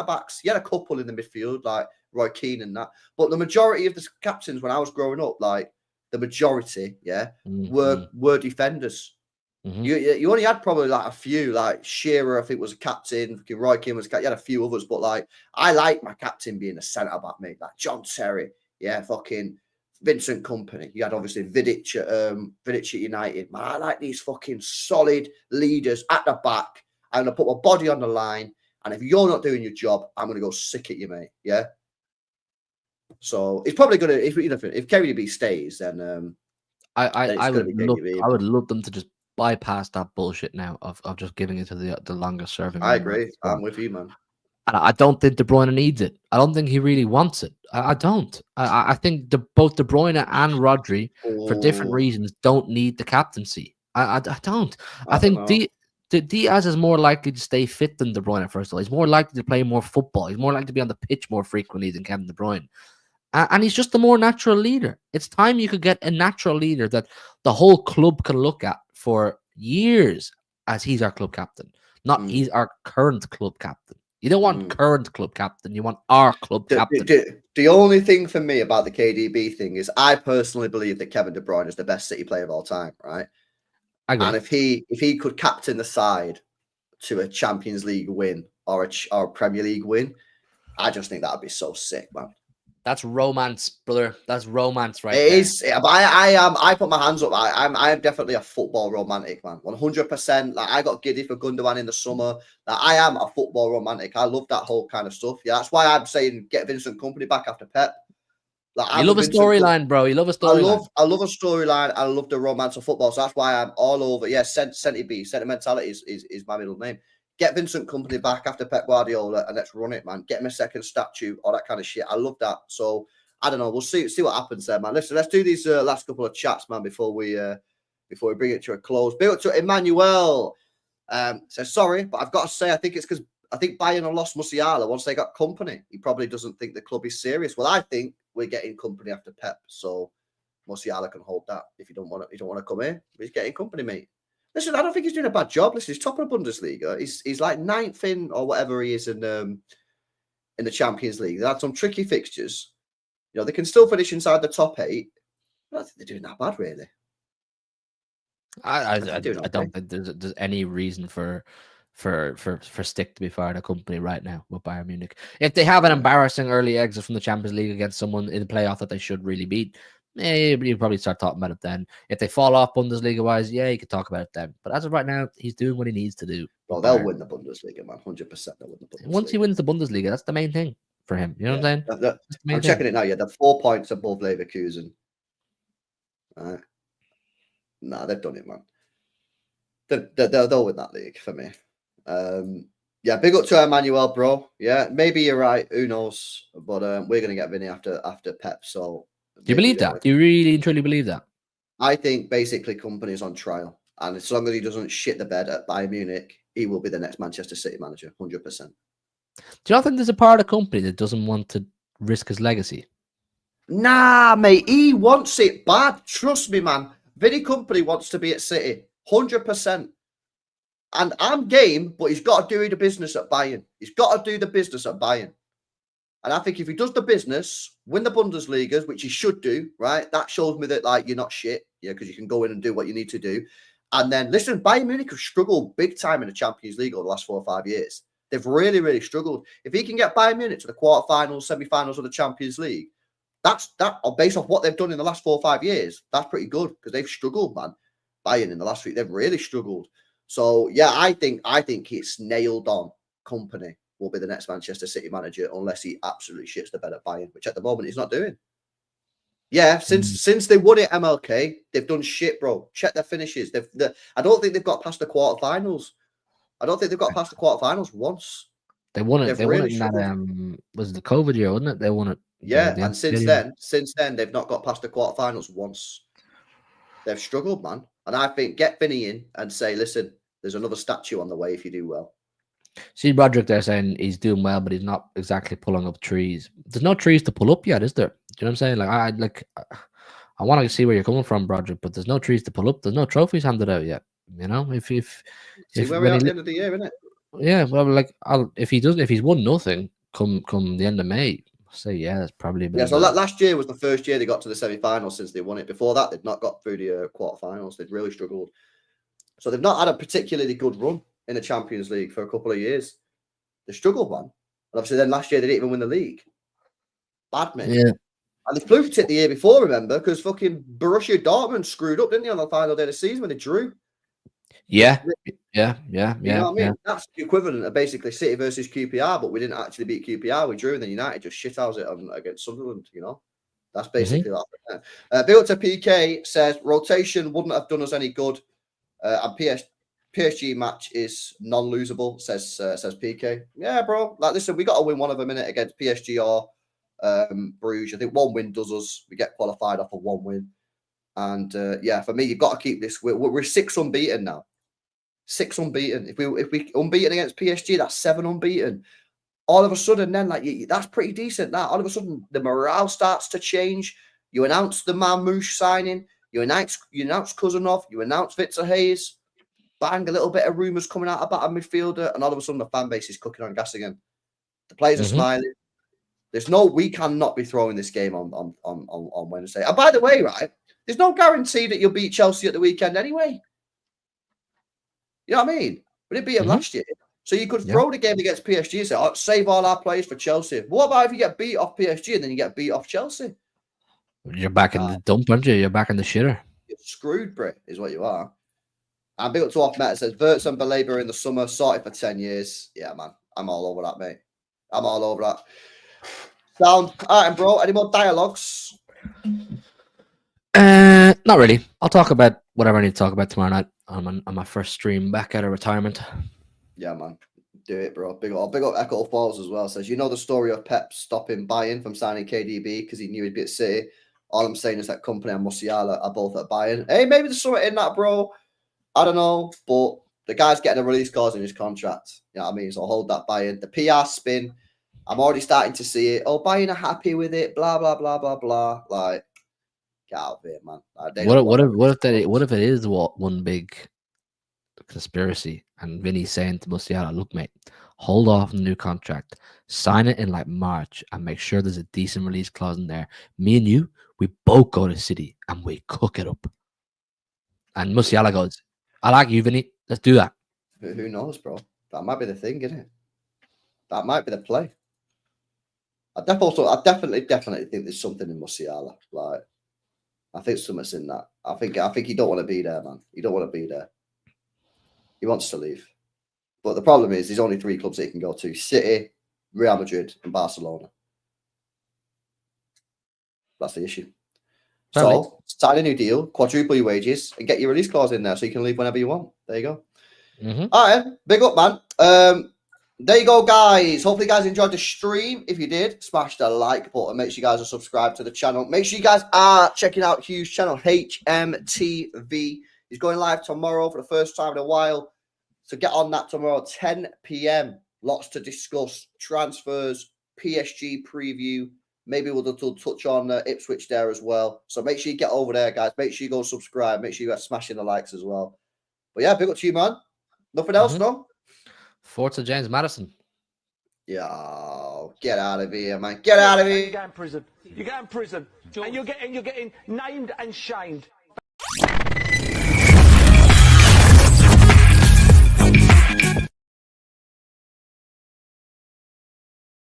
backs. You had a couple in the midfield, like Roy Keane and that. But the majority of the captains when I was growing up, like the majority, yeah, were defenders. You only had probably like a few, like Shearer, I think was a captain. Roy Keane was a captain. You had a few others, but like I like my captain being a centre back, mate. Like John Terry, yeah, fucking Vincent Kompany. You had obviously Vidic at United. Man, I like these fucking solid leaders at the back. I'm gonna put my body on the line, and if you're not doing your job, I'm gonna go sick at you, mate. Yeah. So it's probably gonna if KDB stays, then I would love them to just bypass that bullshit now of just giving it to the longest serving. I agree. I'm with you, man. And I don't think De Bruyne needs it. I don't think he really wants it. I don't. I think both De Bruyne and Rodri, for different reasons, don't need the captaincy. I don't. I think Diaz is more likely to stay fit than De Bruyne, first of all. He's more likely to play more football. He's more likely to be on the pitch more frequently than Kevin De Bruyne. And he's just a more natural leader. It's time you could get a natural leader that the whole club can look at for years as he's our club captain, not he's our current club captain. You don't want current club captain. You want our club captain. The only thing for me about the KDB thing is I personally believe that Kevin De Bruyne is the best City player of all time, right? And if he could captain the side to a Champions League win or a Premier League win, I just think that would be so sick, man. That's romance, brother. That's romance, right? It is. But I put my hands up. I am definitely a football romantic, man. 100%. Like I got giddy for Gundogan in the summer. Like I am a football romantic. I love that whole kind of stuff. Yeah, that's why I'm saying get Vincent Kompany back after Pep. Like you love a storyline, bro. You love a storyline. I love a storyline. I love the romance of football. So that's why I'm all over. Yeah, sentimentality is my middle name. Get Vincent Kompany back after Pep Guardiola and let's run it, man. Get him a second statue, all that kind of shit. I love that. So I don't know. We'll see what happens there, man. Listen, let's do these last couple of chats, man, before we bring it to a close. Big up to Emmanuel. Says sorry, but I've got to say I think it's because I think Bayern have lost Musiala once they got Kompany. He probably doesn't think the club is serious. Well, I think we're getting Kompany after Pep, so Musiala can hold that. If you don't want to come in, he's getting Kompany, mate. Listen, I don't think he's doing a bad job. Listen, he's top of the Bundesliga. He's like 9th in or whatever he is in the Champions League. They had some tricky fixtures. You know, they can still finish inside the top 8. I don't think they're doing that bad, really. I don't think there's any reason for Stick to be fired a Kompany right now with Bayern Munich. If they have an embarrassing early exit from the Champions League against someone in the playoff that they should really beat, you probably start talking about it then. If they fall off Bundesliga wise, yeah, you could talk about it then. But as of right now, he's doing what he needs to do. Well, they'll win the Bundesliga, man. 100% they'll win the Bundesliga. Once he wins the Bundesliga, that's the main thing for him. You know what I'm saying? I'm checking it now. Yeah, they're 4 points above Leverkusen. Nah, they've done it, man. They'll win that league for me. Yeah, big up to Emmanuel, bro. Yeah, maybe you're right. Who knows? But we're gonna get Vinny after Pep. So do you believe that? Do you really truly believe that? I think basically Kompany's on trial, and as long as he doesn't shit the bed at Bayern Munich, he will be the next Manchester City manager, 100%. Do you not think there's a part of the company that doesn't want to risk his legacy? Nah, mate, he wants it bad. Trust me, man. Vinny Kompany wants to be at City, 100%. And I'm game, but he's got to do the business at Bayern. He's got to do the business at Bayern. And I think if he does the business, win the Bundesliga, which he should do, right? That shows me that, like, you're not shit, yeah, because you can go in and do what you need to do. And then, listen, Bayern Munich have struggled big time in the Champions League over the last 4 or 5 years. They've really, really struggled. If he can get Bayern Munich to the quarterfinals, semi-finals of the Champions League, that's based off what they've done in the last 4 or 5 years. That's pretty good because they've struggled, man. Bayern in the last week, they've really struggled. So yeah, I think it's nailed on. Kompany will be the next Manchester City manager unless he absolutely shits the bed at Bayern, which at the moment he's not doing. Yeah, since they won it MLK, they've done shit, bro. Check their finishes. I don't think they've got past the quarterfinals. I don't think they've got past the quarterfinals once. They won it. They won it in that was the COVID year, wasn't it? They won it. Yeah, Yeah, and since then, they've not got past the quarterfinals once. They've struggled, man. And I think get Vinny in and say, listen, there's another statue on the way if you do well. See Roderick there saying he's doing well, but he's not exactly pulling up trees. There's no trees to pull up yet, is there? Do you know what I'm saying? I want to see where you're coming from, Broderick, but there's no trees to pull up. There's no trophies handed out yet. You know, See where we are at the end of the year, innit? yeah, well, if he's won nothing come the end of May, I'll say that's probably a bit. Yeah, so last year was the first year they got to the semi-finals since they won it. Before that, they'd not got through the quarterfinals. They'd really struggled. So they've not had a particularly good run in the Champions League for a couple of years. They struggled, man. And obviously, then last year they didn't even win the league. Bad, man. Yeah. And they fluked it the year before, remember? Because fucking Borussia Dortmund screwed up, didn't they, on the final day of the season when they drew? Yeah. You know what I mean? Yeah. That's the equivalent of basically City versus QPR, but we didn't actually beat QPR. We drew, and then United just shithoused it against Sunderland, you know? That's basically that. Built to PK says, rotation wouldn't have done us any good. And PSG match is non-losable, says PK. Yeah, bro. Like, listen, we got to win one of them minute against PSG or Bruges. I think one win does us. We get qualified off of one win. And for me, you've got to keep this. We're 6 unbeaten now. 6 unbeaten. If we unbeaten against PSG, that's 7 unbeaten. All of a sudden, then that's pretty decent. That all of a sudden the morale starts to change. You announce the Marmouche signing. You announce Khusanov. You announce Victor Hayes. Bang, a little bit of rumours coming out about a midfielder, and all of a sudden the fan base is cooking on gas again. The players are smiling. We cannot be throwing this game on Wednesday. And by the way, right, there's no guarantee that you'll beat Chelsea at the weekend anyway. You know what I mean? We didn't beat them last year. So you could throw the game against PSG and say, save all our players for Chelsea. What about if you get beat off PSG and then you get beat off Chelsea? You're back in the dump, aren't you? You're back in the shitter. You're screwed, Brit, is what you are. And big up to Off-Met says, Verts and Belabor in the summer, sorted for 10 years. Yeah, man. I'm all over that, mate. I'm all over that. Sound. All right, and bro, any more dialogues? Not really. I'll talk about whatever I need to talk about tomorrow night on my first stream back out of retirement. Yeah, man. Do it, bro. Big up Echo Falls as well. Says, you know the story of Pep stopping Bayern from signing KDB because he knew he'd be at City. All I'm saying is that Company and Musiala are both at Bayern. Hey, maybe there's something in that, bro. I don't know, but the guy's getting a release clause in his contract. You know what I mean? So hold that Bayern. The PR spin, I'm already starting to see it. Oh, Bayern are happy with it. Blah blah blah blah blah. Like, get out of here, man. What if it is one big conspiracy and Vinny's saying to Musiala, look, mate, hold off on the new contract, sign it in like March, and make sure there's a decent release clause in there. Me and you, we both go to City and we cook it up. And Musiala goes, I like you, Vinny. Let's do that. Who knows, bro? That might be the thing, isn't it? That might be the play. I definitely think there's something in Musiala. Like, I think something's in that. I think he don't want to be there, man. He don't want to be there. He wants to leave. But the problem is there's only 3 clubs that he can go to: City, Real Madrid, and Barcelona. That's the issue. Probably. So sign a new deal, quadruple your wages, and get your release clause in there so you can leave whenever you want. There you go. All right, big up, man. There you go, guys. Hopefully, you guys enjoyed the stream. If you did, smash the like button. Make sure you guys are subscribed to the channel. Make sure you guys are checking out Hugh's channel, HMTV. He's going live tomorrow for the first time in a while. So get on that tomorrow, 10 p.m. Lots to discuss. Transfers, PSG preview. Maybe we'll touch on Ipswich there as well. So make sure you get over there, guys. Make sure you go subscribe. Make sure you guys smashing the likes as well. But yeah, big up to you, man. Nothing else, no? Forza James Madison. Yo, get out of here, man. Get out of here. You go in prison. You go in prison. And you're getting named and shamed.